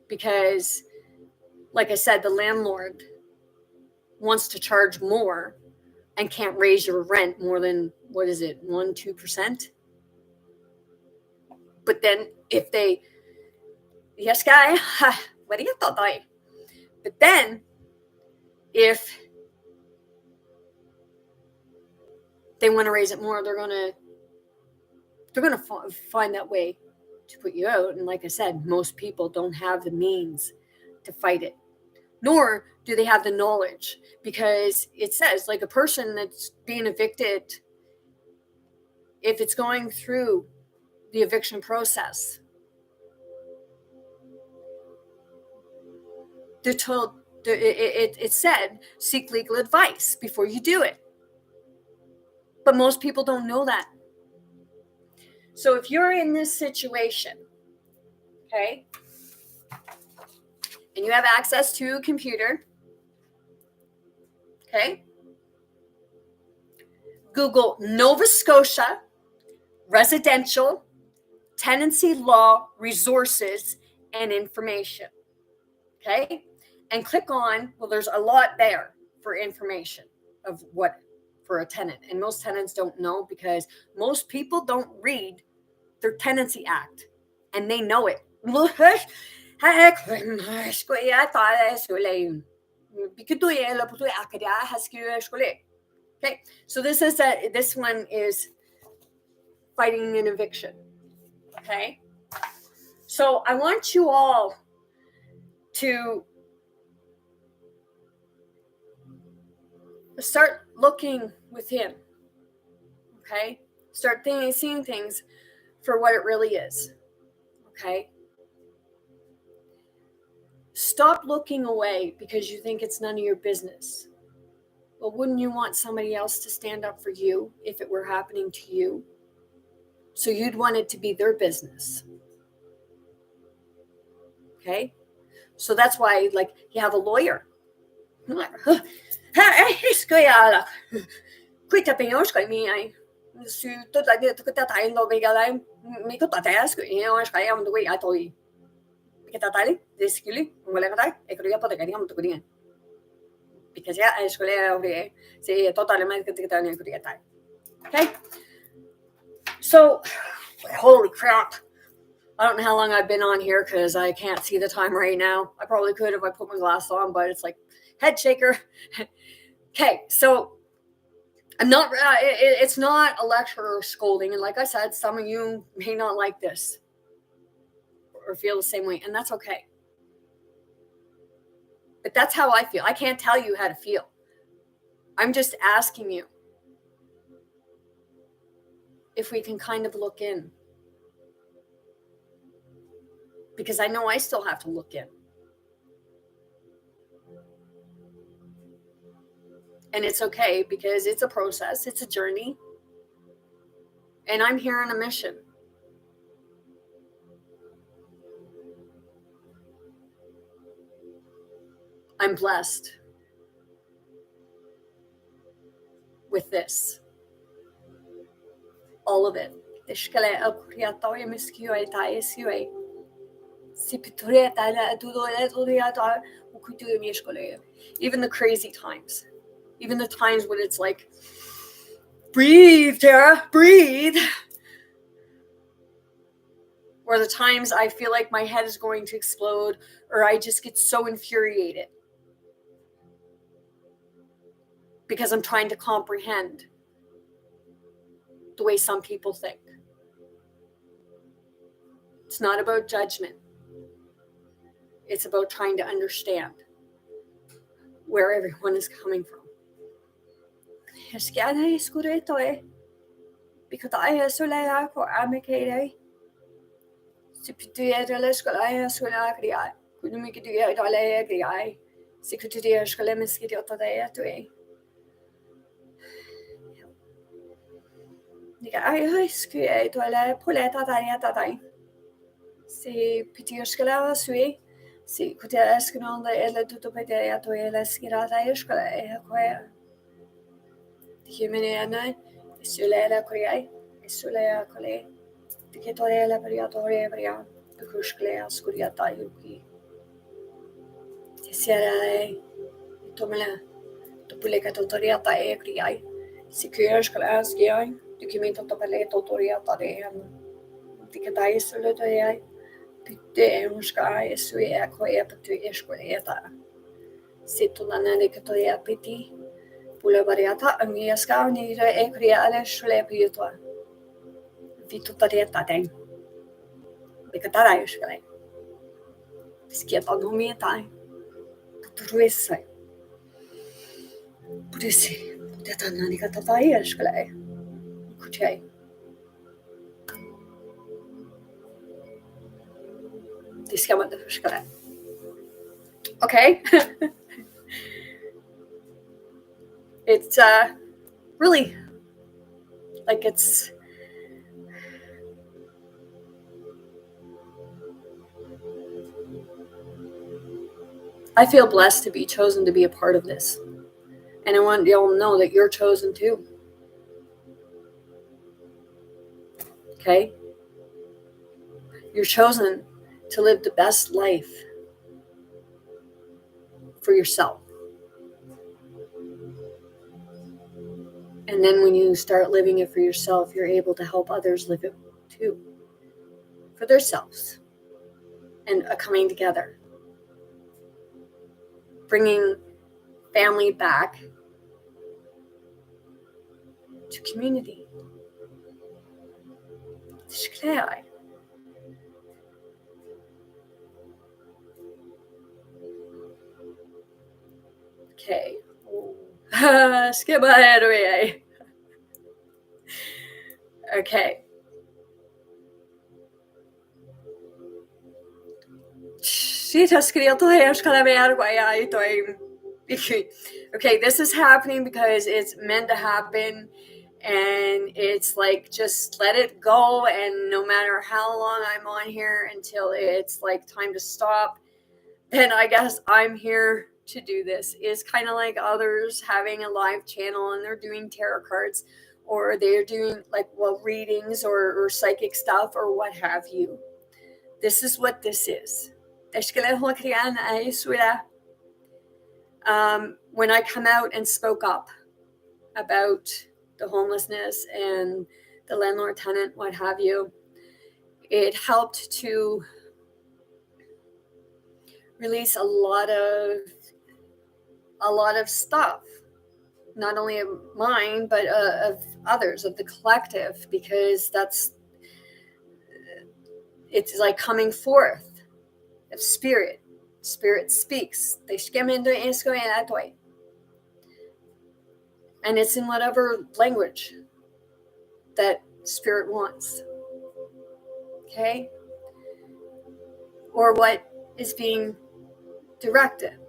because, like I said, the landlord wants to charge more and can't raise your rent more than, 1-2%. But then if they, yes, guy, what do you thought? But then if they want to raise it more, they're going to find that way to put you out. And like I said, most people don't have the means to fight it, nor do they have the knowledge, because it says, like, a person that's being evicted, if it's going through the eviction process, they're told, it said, seek legal advice before you do it. But most people don't know that. So if you're in this situation, okay, and you have access to a computer, okay, Google Nova Scotia residential tenancy law resources and information, okay, and click on, well, there's a lot there for information of what for a tenant, and most tenants don't know, because most people don't read their Tenancy Act, and they know it. Okay, so this one is fighting an eviction. Okay, so I want you all to start looking within. Okay, start seeing things for what it really is. Okay, stop looking away because you think it's none of your business. Well, wouldn't you want somebody else to stand up for you if it were happening to you? So you'd want it to be their business. Okay, so that's why, like, you have a lawyer. Because okay, so holy crap, I don't know how long I've been on here because I can't see the time right now. I probably could if I put my glass on, but it's like head shaker. Okay, so I'm not, it's not a lecture or scolding. And like I said, some of you may not like this or feel the same way, and that's okay. But that's how I feel. I can't tell you how to feel. I'm just asking you if we can kind of look in. Because I know I still have to look in. And it's okay, because it's a process, it's a journey. And I'm here on a mission. I'm blessed with this. All of it. Even the crazy times. Even the times when it's like, breathe, Tara, breathe. Or the times I feel like my head is going to explode, or I just get so infuriated because I'm trying to comprehend the way some people think. It's not about judgment. It's about trying to understand where everyone is coming from. Si kutia eskinonda ele tutopedea to ele skirata eskala ekoya. Himenena isulela koyai isulea kole. Diketorela periatore peria kushklea skuriata yuki. Tisiera tomela tupuleka totoriata ekriai. Sikirskala skiai dikimento topele totoriata de diketai suletoyai. Pitää uskoa Jeesuja koe patu eskoleta. Situlana de Katoya Piti, Pulabariata, Amiaska, Nida Ekria Aleshule Pietwa, Vitutariata Dang, the Katarayushkai, Skiat on Humiatai, Putuisa, Putisi, Putatana Katatayashkai, Kuchay. Okay. It's really like I feel blessed to be chosen to be a part of this. And I want y'all to know that you're chosen too. Okay? You're chosen to live the best life for yourself. And then when you start living it for yourself, you're able to help others live it too, for themselves. And a coming together. Bringing family back to community. Okay. Skip ahead away. Okay. Okay, this is happening because it's meant to happen, and it's like just let it go, and no matter how long I'm on here until it's like time to stop, then I guess I'm here to do this. It's kind of like others having a live channel and they're doing tarot cards, or they're doing like readings or psychic stuff or what have you. This is what this is. When I come out and spoke up about the homelessness and the landlord tenant, what have you, it helped to release a lot of stuff, not only of mine, but of others, of the collective, because it's like coming forth of spirit. Spirit speaks. And it's in whatever language that spirit wants. Okay? Or what is being directed.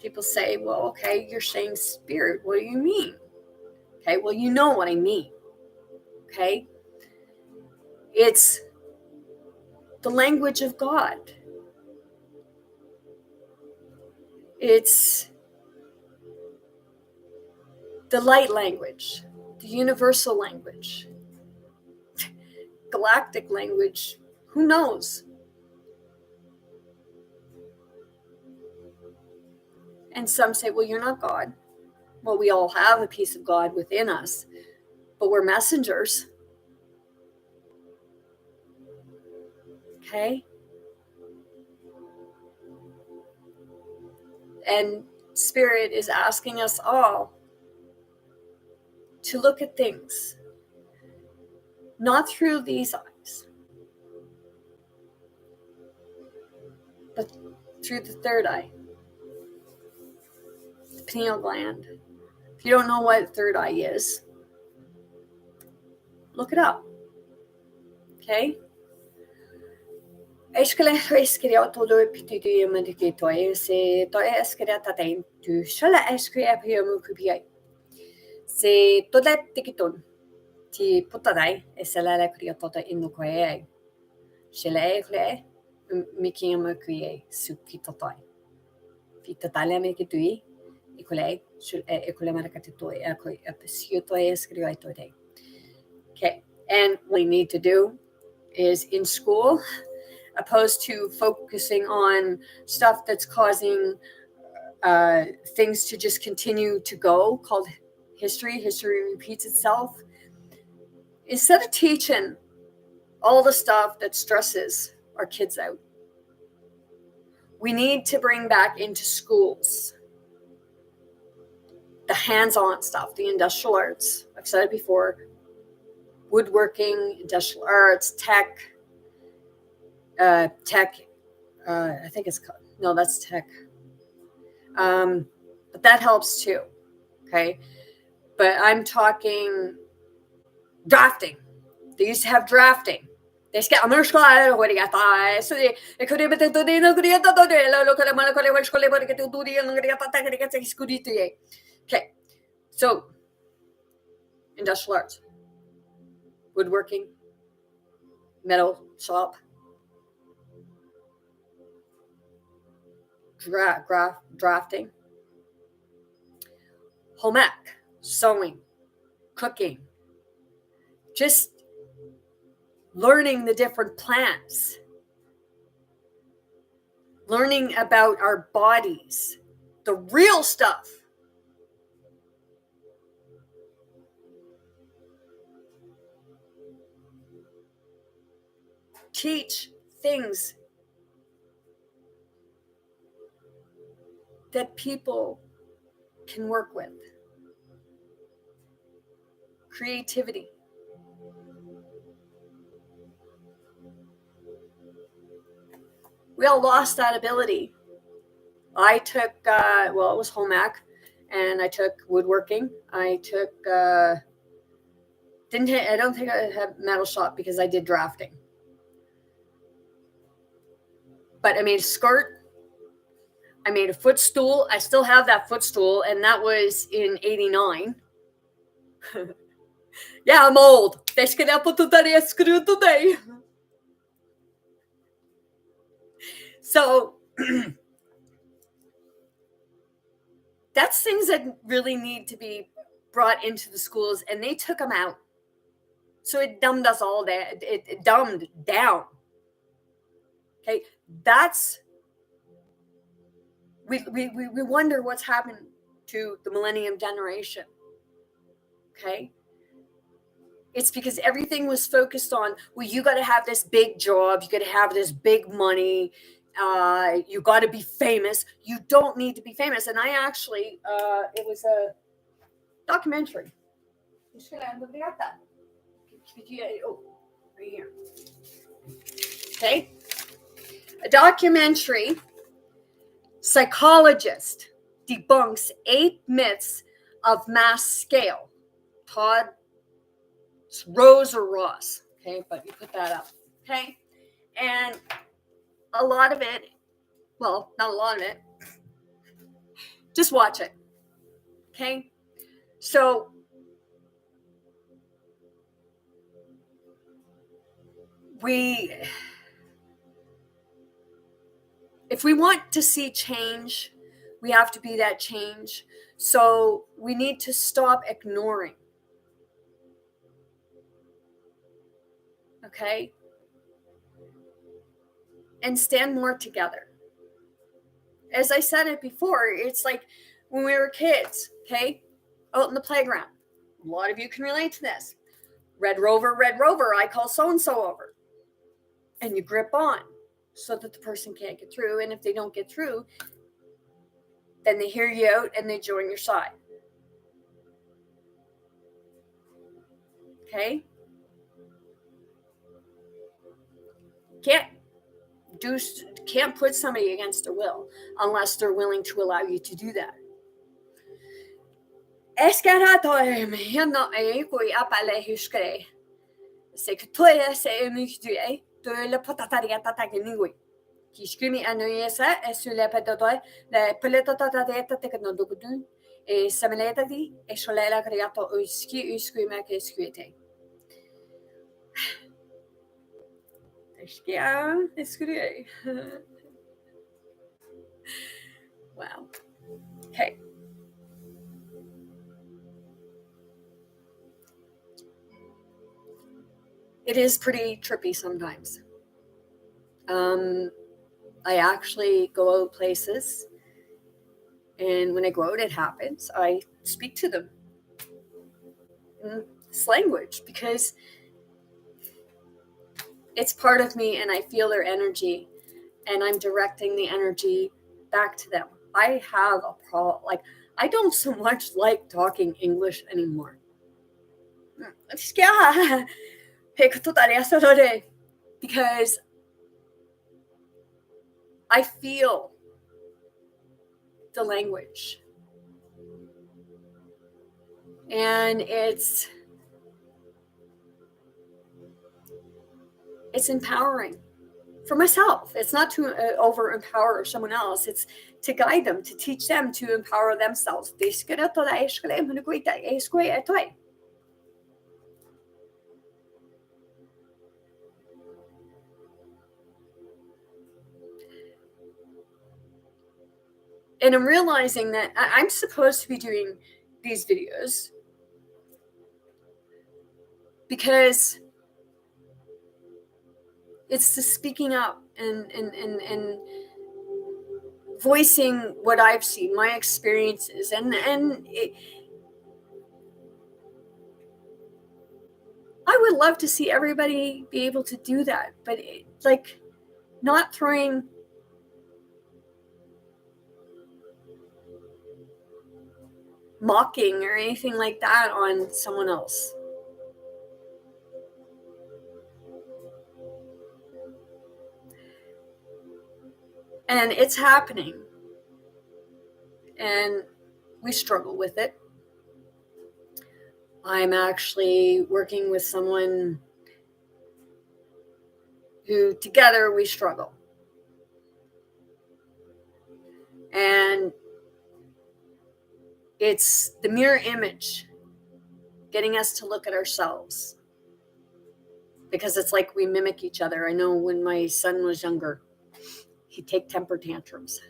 People say, well, okay, you're saying spirit. What do you mean? Okay, well, you know what I mean. Okay? It's the language of God. It's the light language, the universal language, galactic language. Who knows? And some say, well, you're not God. Well, we all have a piece of God within us, but we're messengers. Okay? And Spirit is asking us all to look at things not through these eyes, but through the third eye, the pineal gland. If you don't know what third eye is, look it up. Okay? Se toda tikiton ti putadai eselala kriya tota inukoe shele fle mikiyama kriye sukitotai fitatale me kitui ikole ikole marakatitoi akoi apsiotoi eskriyai today. Okay, and what we need to do is in school, opposed to focusing on stuff that's causing things to just continue to go, called history repeats itself. Instead of teaching all the stuff that stresses our kids out, We need to bring back into schools the hands-on stuff, the industrial arts. I've said it before, woodworking, industrial arts, tech, I think it's called, no, that's tech. But that helps too, okay? But I'm talking drafting. They used to have drafting. Det ska annars vara vad det är. Så det kunde inte då det något det då det lokala man kolla vad skulle vara det då det något det skulle det. Okay. So industrial arts, woodworking, metal shop, drafting, home ec, sewing, cooking, just learning the different plants, learning about our bodies, the real stuff. Teach things that people can work with. Creativity. We all lost that ability. I took, it was home ec, and I took woodworking. I took, I don't think I had metal shop because I did drafting. But I made a skirt. I made a footstool. I still have that footstool, and that was in 89. Yeah, I'm old. Today. So that's things that really need to be brought into the schools, and they took them out. So it dumbed us all down. It dumbed down. Okay, that's we wonder what's happened to the millennium generation. Okay, it's because everything was focused on, well, you got to have this big job, you got to have this big money, you got to be famous. You don't need to be famous. And I actually, it was a documentary. Oh, right here. Okay, a documentary. Psychologist debunks 8 myths of mass scale. Todd Rose or Ross. Okay, but you put that up. Okay, and a lot of it, well, not a lot of it, just watch it. Okay, so if we want to see change, we have to be that change. So we need to stop ignoring. Okay? And stand more together. As I said it before, it's like when we were kids, okay? Out in the playground. A lot of you can relate to this. Red Rover, I call so-and-so over. And you grip on so that the person can't get through. And if they don't get through, then they hear you out and they join your side. Okay? Can't put somebody against their will unless they're willing to allow you to do that. Kiskrimi anoyesa esule pedotoy le peletotata teknodogudu e semeletati e sholela creato uskime che scriete. Wow. Okay. It is pretty trippy sometimes. I actually go out places, and when I go out, it happens. I speak to them in this language because it's part of me, and I feel their energy. and I'm directing the energy back to them. I have a problem. Like, I don't so much like talking English anymore. Because I feel the language. And it's empowering for myself. It's not to over empower someone else. It's to guide them, to teach them to empower themselves. And I'm realizing that I'm supposed to be doing these videos because it's the speaking up and voicing what I've seen, my experiences, and I would love to see everybody be able to do that, but like not throwing mocking or anything like that on someone else. And it's happening. And we struggle with it. I'm actually working with someone who together we struggle. And it's the mirror image getting us to look at ourselves. Because it's like we mimic each other. I know when my son was younger, he'd take temper tantrums.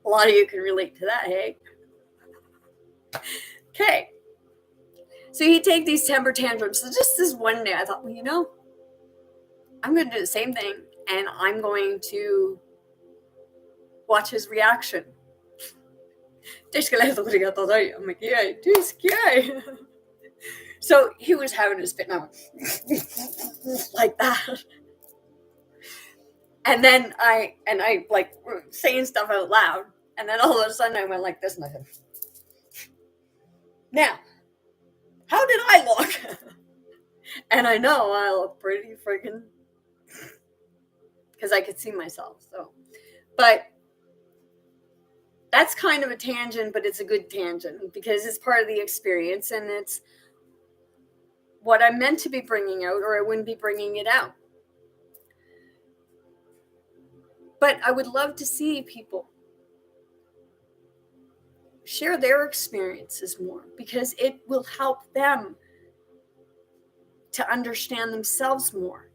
A lot of you can relate to that, hey? Okay. So he'd take these temper tantrums. So just this one day, I thought, well, you know, I'm going to do the same thing, and I'm going to watch his reaction. I'm like, yeah, just yeah. So he was having his fit now, like that. And then I like saying stuff out loud, and then all of a sudden I went like this, and I said, now, how did I look? And I know I look pretty freaking, because I could see myself. So, but that's kind of a tangent, but it's a good tangent because it's part of the experience, and it's what I'm meant to be bringing out, or I wouldn't be bringing it out. But I would love to see people share their experiences more, because it will help them to understand themselves more,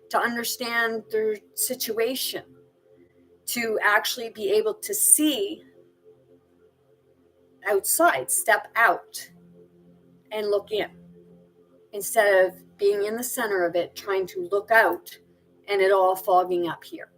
to understand their situation, to actually be able to see outside, step out and look in, instead of being in the center of it, trying to look out and it all fogging up here.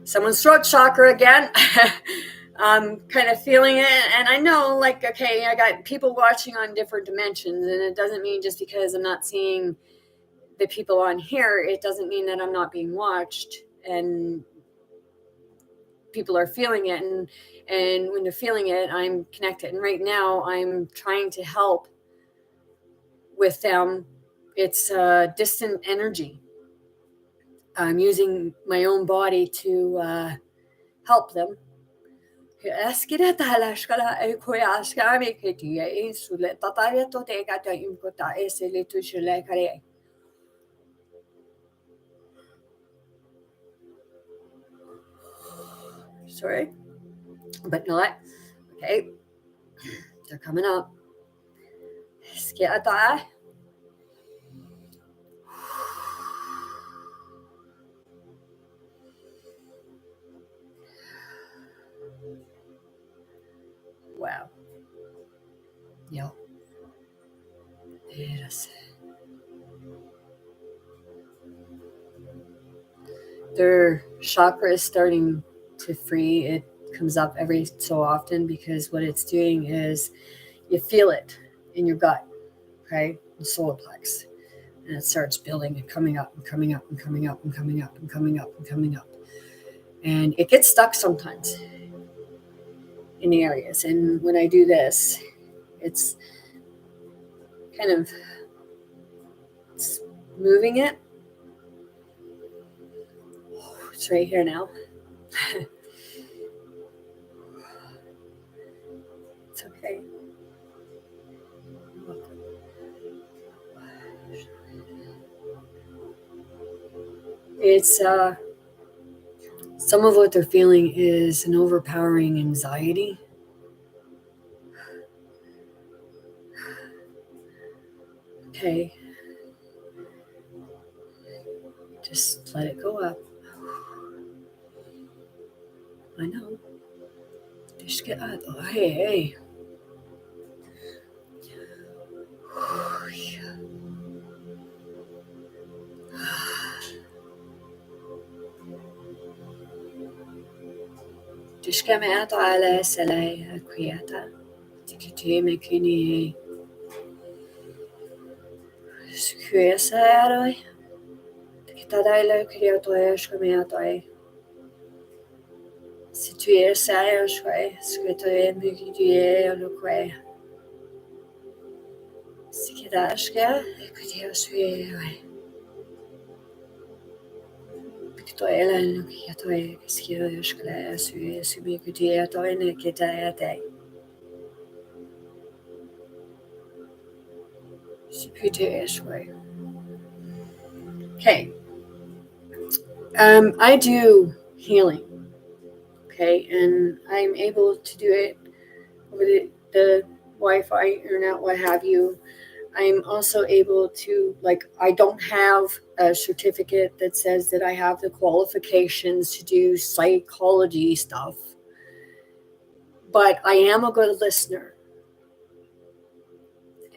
Someone's throat chakra again. I'm kind of feeling it, and I know, like, okay, I got people watching on different dimensions, and it doesn't mean just because I'm not seeing the people on here, it doesn't mean that I'm not being watched, and people are feeling it, and when they're feeling it, I'm connected. And right now I'm trying to help with them. It's a distant energy. I'm using my own body to help them. Sorry, but not. Okay, they're coming up. Skata. Wow. Ja. Yes. Their chakra is starting to free. It comes up every so often because what it's doing is you feel it in your gut, okay, the solar plex, and it starts building and coming up and coming up and coming up and coming up and coming up and coming up, and it gets stuck sometimes in the areas. And when I do this, it's kind of moving it. It's right here now. It's okay. It's some of what they're feeling is an overpowering anxiety. Okay. Just let it go up. I know. Just get out. Oh, hey. Just come out. Ala salai quieta. Tikiti mekini. Squeeze out. Tikitadaila kriatoya shkamiatoy. Si tu es sérieux, ce que tu es mieux le quoi. Si tu es que tu es Pictoela no que tu es que es que es que tu es toi ne que tu es. Si tu es Okay. I do healing. Okay, and I'm able to do it over the Wi-Fi, internet, what have you. I'm also able to, like, I don't have a certificate that says that I have the qualifications to do psychology stuff, but I am a good listener,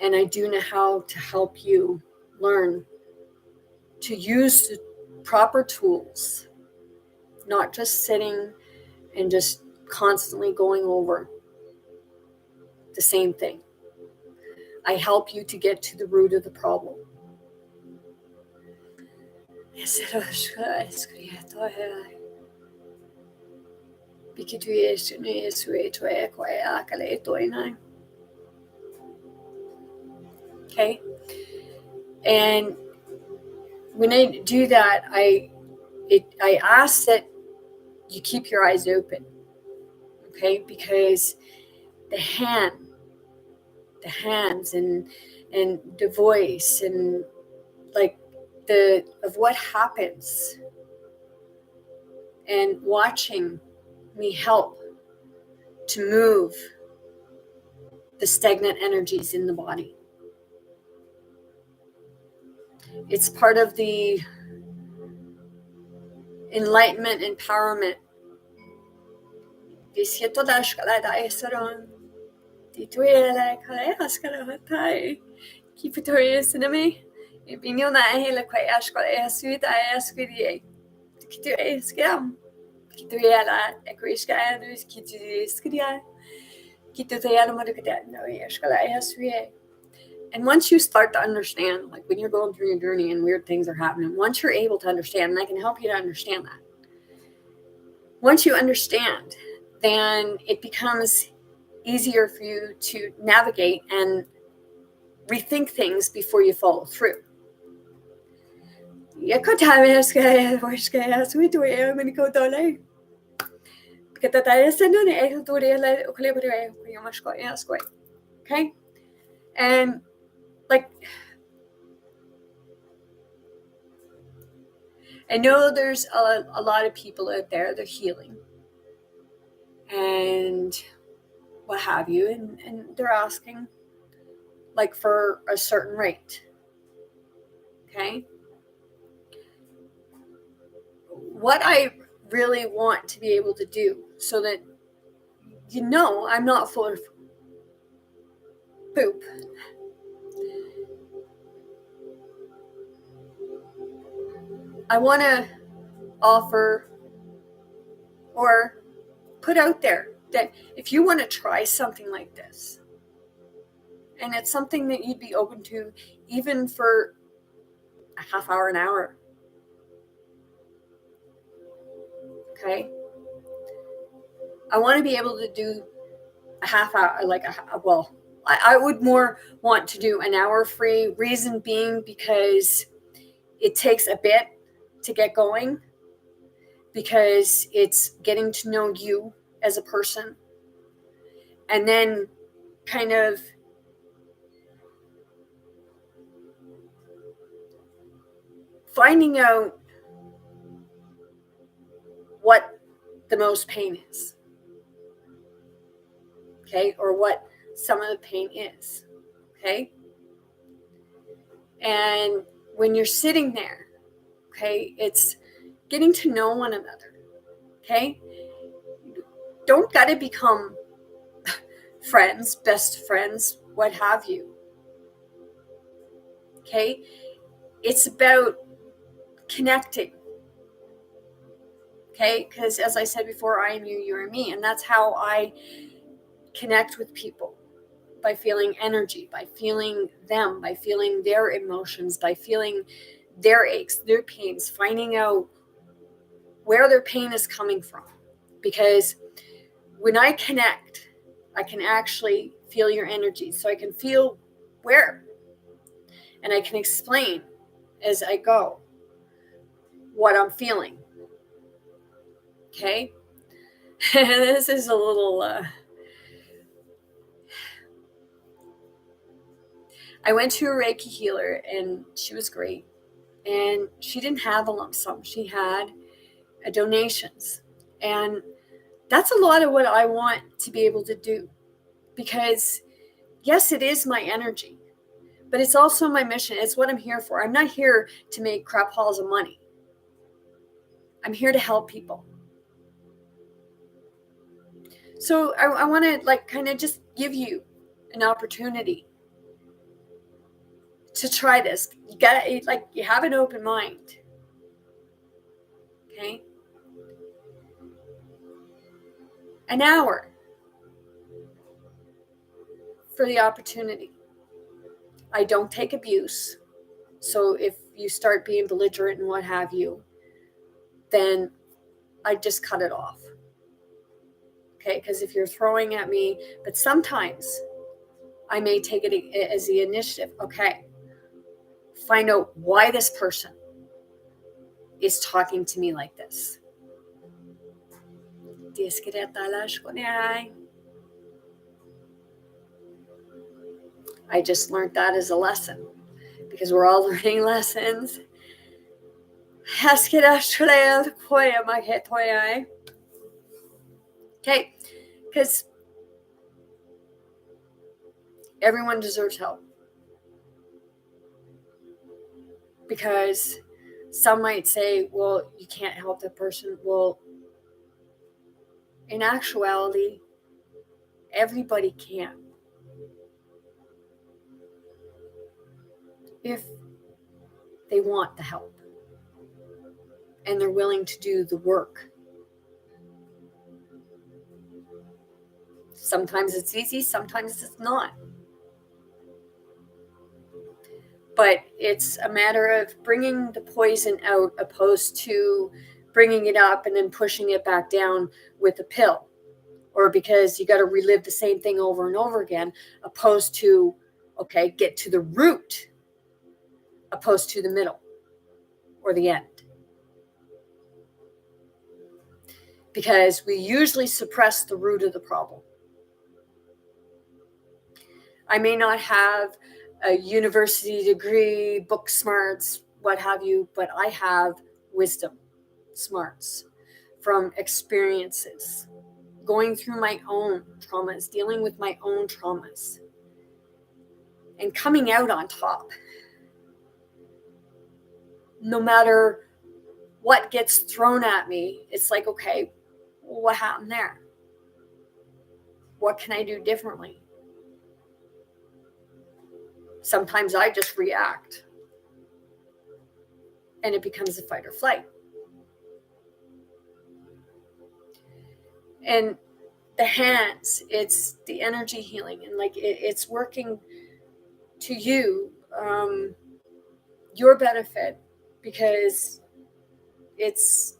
and I do know how to help you learn to use the proper tools, not just sitting and just constantly going over the same thing. I help you to get to the root of the problem. Okay, and when I do that, I ask that you keep your eyes open, okay, because the hands and the voice and like of what happens, and watching me help to move the stagnant energies in the body. It's part of the enlightenment, empowerment. And once you start to understand, like when you're going through your journey and weird things are happening, once you're able to understand, and I can help you to understand that, once you understand, then it becomes easier for you to navigate and rethink things before you follow through. Okay? And like, I know there's a lot of people out there, they're healing and what have you, and they're asking, like for a certain rate. Okay? What I really want to be able to do so that I'm not full of poop. I want to offer or put out there that if you want to try something like this, and it's something that you'd be open to even for a half hour, an hour, okay? I want to be able to do a half hour, I would more want to do an hour free, reason being because it takes a bit to get going, because it's getting to know you as a person, and then kind of finding out what the most pain is, okay, or what some of the pain is, okay? And when you're sitting there, okay, it's getting to know one another, okay? Don't gotta become friends, best friends, what have you, okay? It's about connecting, okay? Because as I said before, I am you, you are me, and that's how I connect with people, by feeling energy, by feeling them, by feeling their emotions, by feeling their aches, their pains, finding out where their pain is coming from. Because when I connect, I can actually feel your energy. So I can feel where, and I can explain as I go what I'm feeling. Okay? This is a little, I went to a Reiki healer and she was great. And she didn't have a lump sum. She had donations. And that's a lot of what I want to be able to do. Because yes, it is my energy, but it's also my mission. It's what I'm here for. I'm not here to make crap hauls of money. I'm here to help people. So I want to kind of just give you an opportunity to try this. You gotta you have an open mind. Okay? An hour for the opportunity. I don't take abuse. So if you start being belligerent and what have you, then I just cut it off. Okay? Because if you're throwing at me, but sometimes I may take it as the initiative. Okay. Find out why this person is talking to me like this. I just learned that as a lesson, because we're all learning lessons. Okay, because everyone deserves help. Because some might say, well, you can't help the person. Well, in actuality, everybody can. If they want the help and they're willing to do the work. Sometimes it's easy, sometimes it's not. But it's a matter of bringing the poison out opposed to bringing it up and then pushing it back down with a pill, or because you got to relive the same thing over and over again, opposed to, okay, get to the root, opposed to the middle or the end. Because we usually suppress the root of the problem. I may not have a university degree, book smarts, what have you, but I have wisdom, smarts from experiences, going through my own traumas, dealing with my own traumas. and coming out on top. No matter what gets thrown at me, it's like, okay, what happened there? What can I do differently? Sometimes I just react and it becomes a fight or flight. And the hands, it's the energy healing, and like it's working to you, your benefit, because it's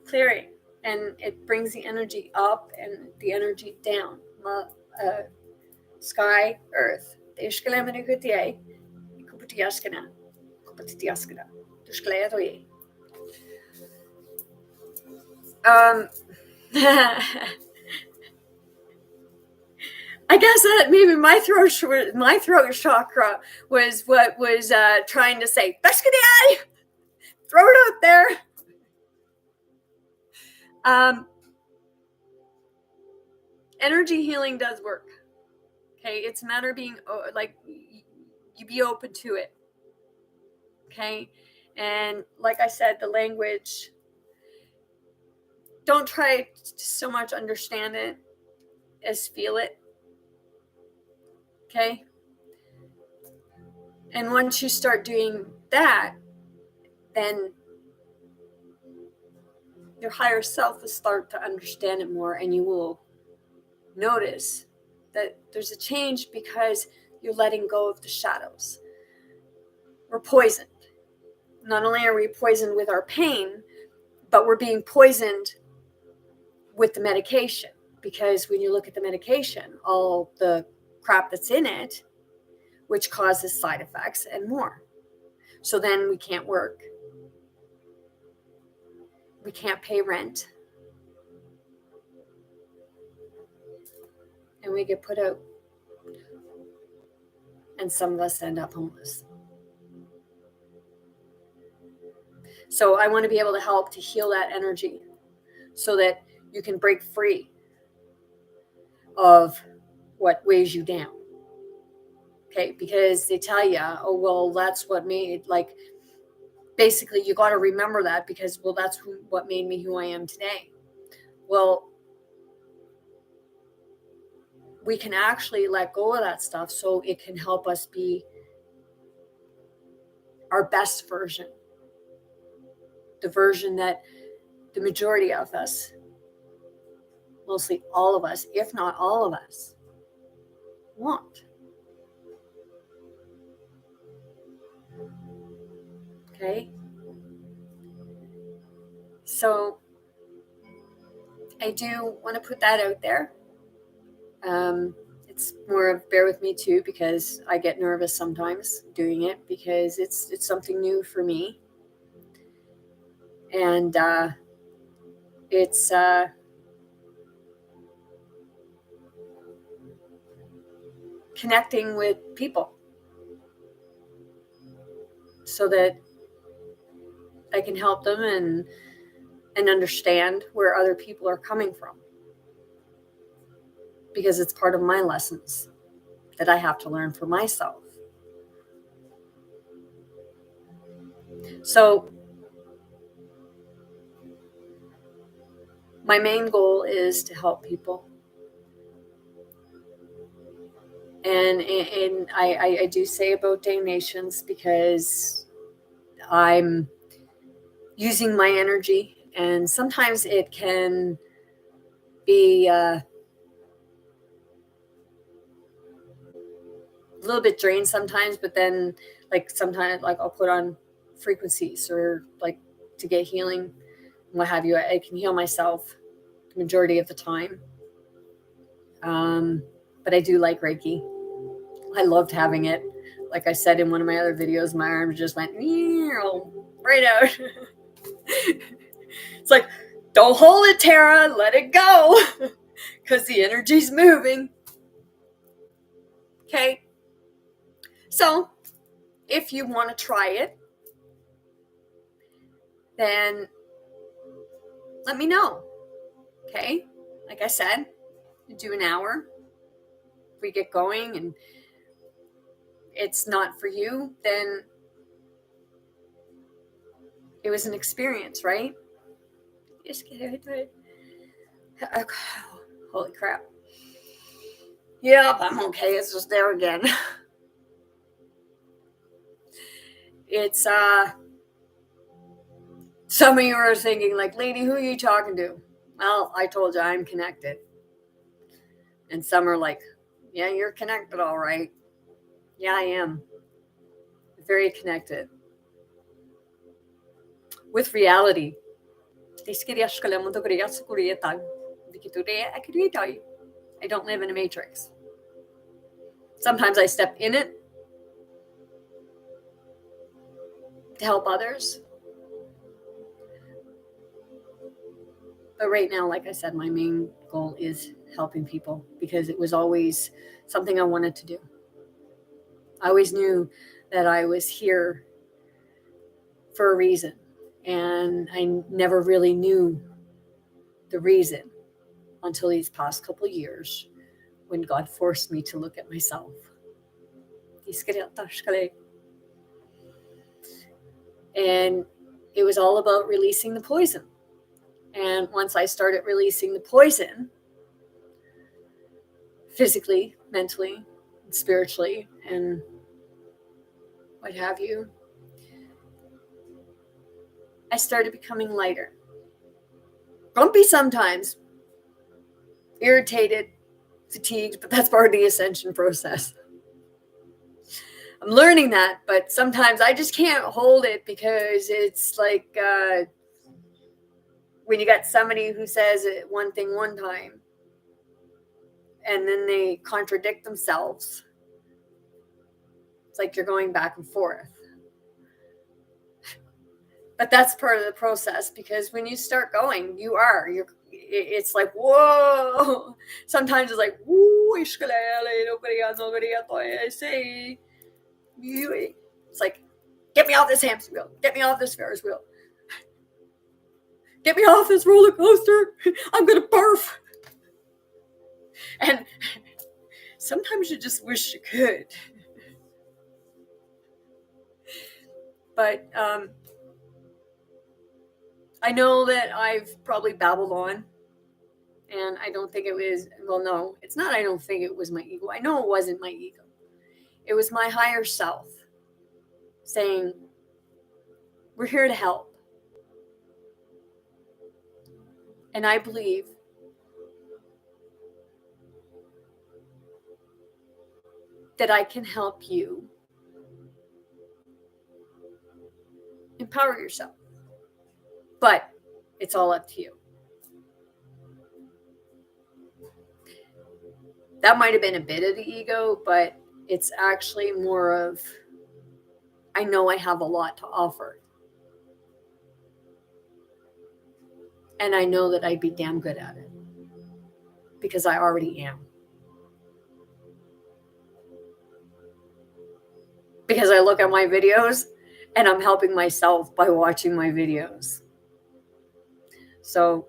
clearing and it brings the energy up and the energy down. Sky, earth. I guess that maybe my throat chakra was what was trying to say, throw it out there. Energy healing does work. Okay, it's a matter of being like, you be open to it. Okay, and like I said, the language, don't try to so much understand it as feel it. Okay, and once you start doing that, then your higher self will start to understand it more, and you will notice that there's a change because you're letting go of the shadows. We're poisoned. Not only are we poisoned with our pain, but we're being poisoned with the medication, because when you look at the medication, all the crap that's in it, which causes side effects and more. So then we can't work. We can't pay rent. And we get put out. And some of us end up homeless. So I want to be able to help to heal that energy so that you can break free of what weighs you down. Okay, because they tell you, oh, well, that's what made, like, basically you got to remember that because, well, that's what made me who I am today. Well, we can actually let go of that stuff so it can help us be our best version. The version that the majority of us, mostly all of us, if not all of us, want. Okay? So I do want to put that out there. It's more of bear with me too, because I get nervous sometimes doing it because it's something new for me. And it's connecting with people so that I can help them and understand where other people are coming from, because it's part of my lessons that I have to learn for myself. So my main goal is to help people. And I do say about donations because I'm using my energy, and sometimes it can be a little bit drained sometimes, but then like sometimes like I'll put on frequencies or like to get healing, what have you. I can heal myself the majority of the time. But I do like Reiki. I loved having it. Like I said in one of my other videos, my arms just went right out. It's like, don't hold it, Tara, let it go, because the energy's moving. Okay, so if you want to try it, then let me know. Okay, like I said, do an hour. We get going, and it's not for you, then it was an experience, right? Holy crap. Yep, I'm okay. It's just there again. It's some of you are thinking, like, lady, who are you talking to? Well, I told you I'm connected. And some are like, yeah, you're connected, all right. Yeah, I am. Very connected with reality. I don't live in a matrix. Sometimes I step in it to help others. But right now, like I said, my main goal is helping people because it was always something I wanted to do. I always knew that I was here for a reason, and I never really knew the reason until these past couple of years when God forced me to look at myself. And it was all about releasing the poison. And once I started releasing the poison, physically, mentally, spiritually, and what have you, I started becoming lighter. Grumpy sometimes, irritated, fatigued, but that's part of the ascension process. I'm learning that, but sometimes I just can't hold it because it's like when you got somebody who says one thing one time and then they contradict themselves. It's like you're going back and forth. But that's part of the process because when you start going, it's like, whoa. Sometimes it's like, woo, it's like, get me off this hamster wheel. Get me off this Ferris wheel. Get me off this roller coaster. I'm going to barf. And sometimes you just wish you could. But I know that I've probably babbled on. And I don't think it was, well, no, it's not, I don't think it was my ego. I know it wasn't my ego. It was my higher self saying, we're here to help. And I believe that I can help you empower yourself. But it's all up to you. That might have been a bit of the ego, but it's actually more of, I know I have a lot to offer. And I know that I'd be damn good at it. Because I already am. Because I look at my videos and I'm helping myself by watching my videos. So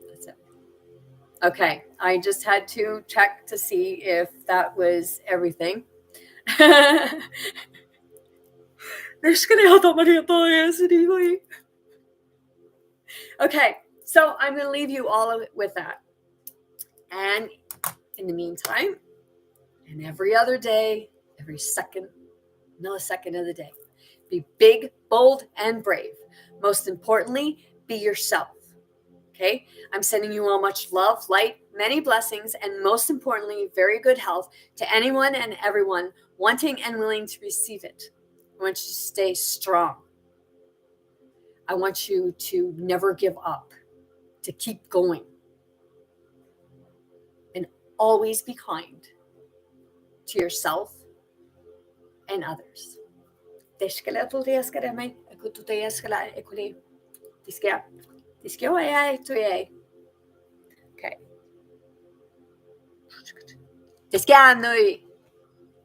that's it. Okay, I just had to check to see if that was everything. Okay, so I'm going to leave you all with that. And in the meantime, and every other day, every millisecond of the day, be big, bold, and brave. Most importantly, be yourself. Okay? I'm sending you all much love, light, many blessings, and most importantly, very good health to anyone and everyone wanting and willing to receive it. I want you to stay strong. I want you to never give up, to keep going, and always be kind to yourself and others. Okay. Det ska jag nöj.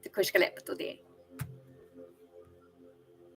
Det kanske ska läppa till det.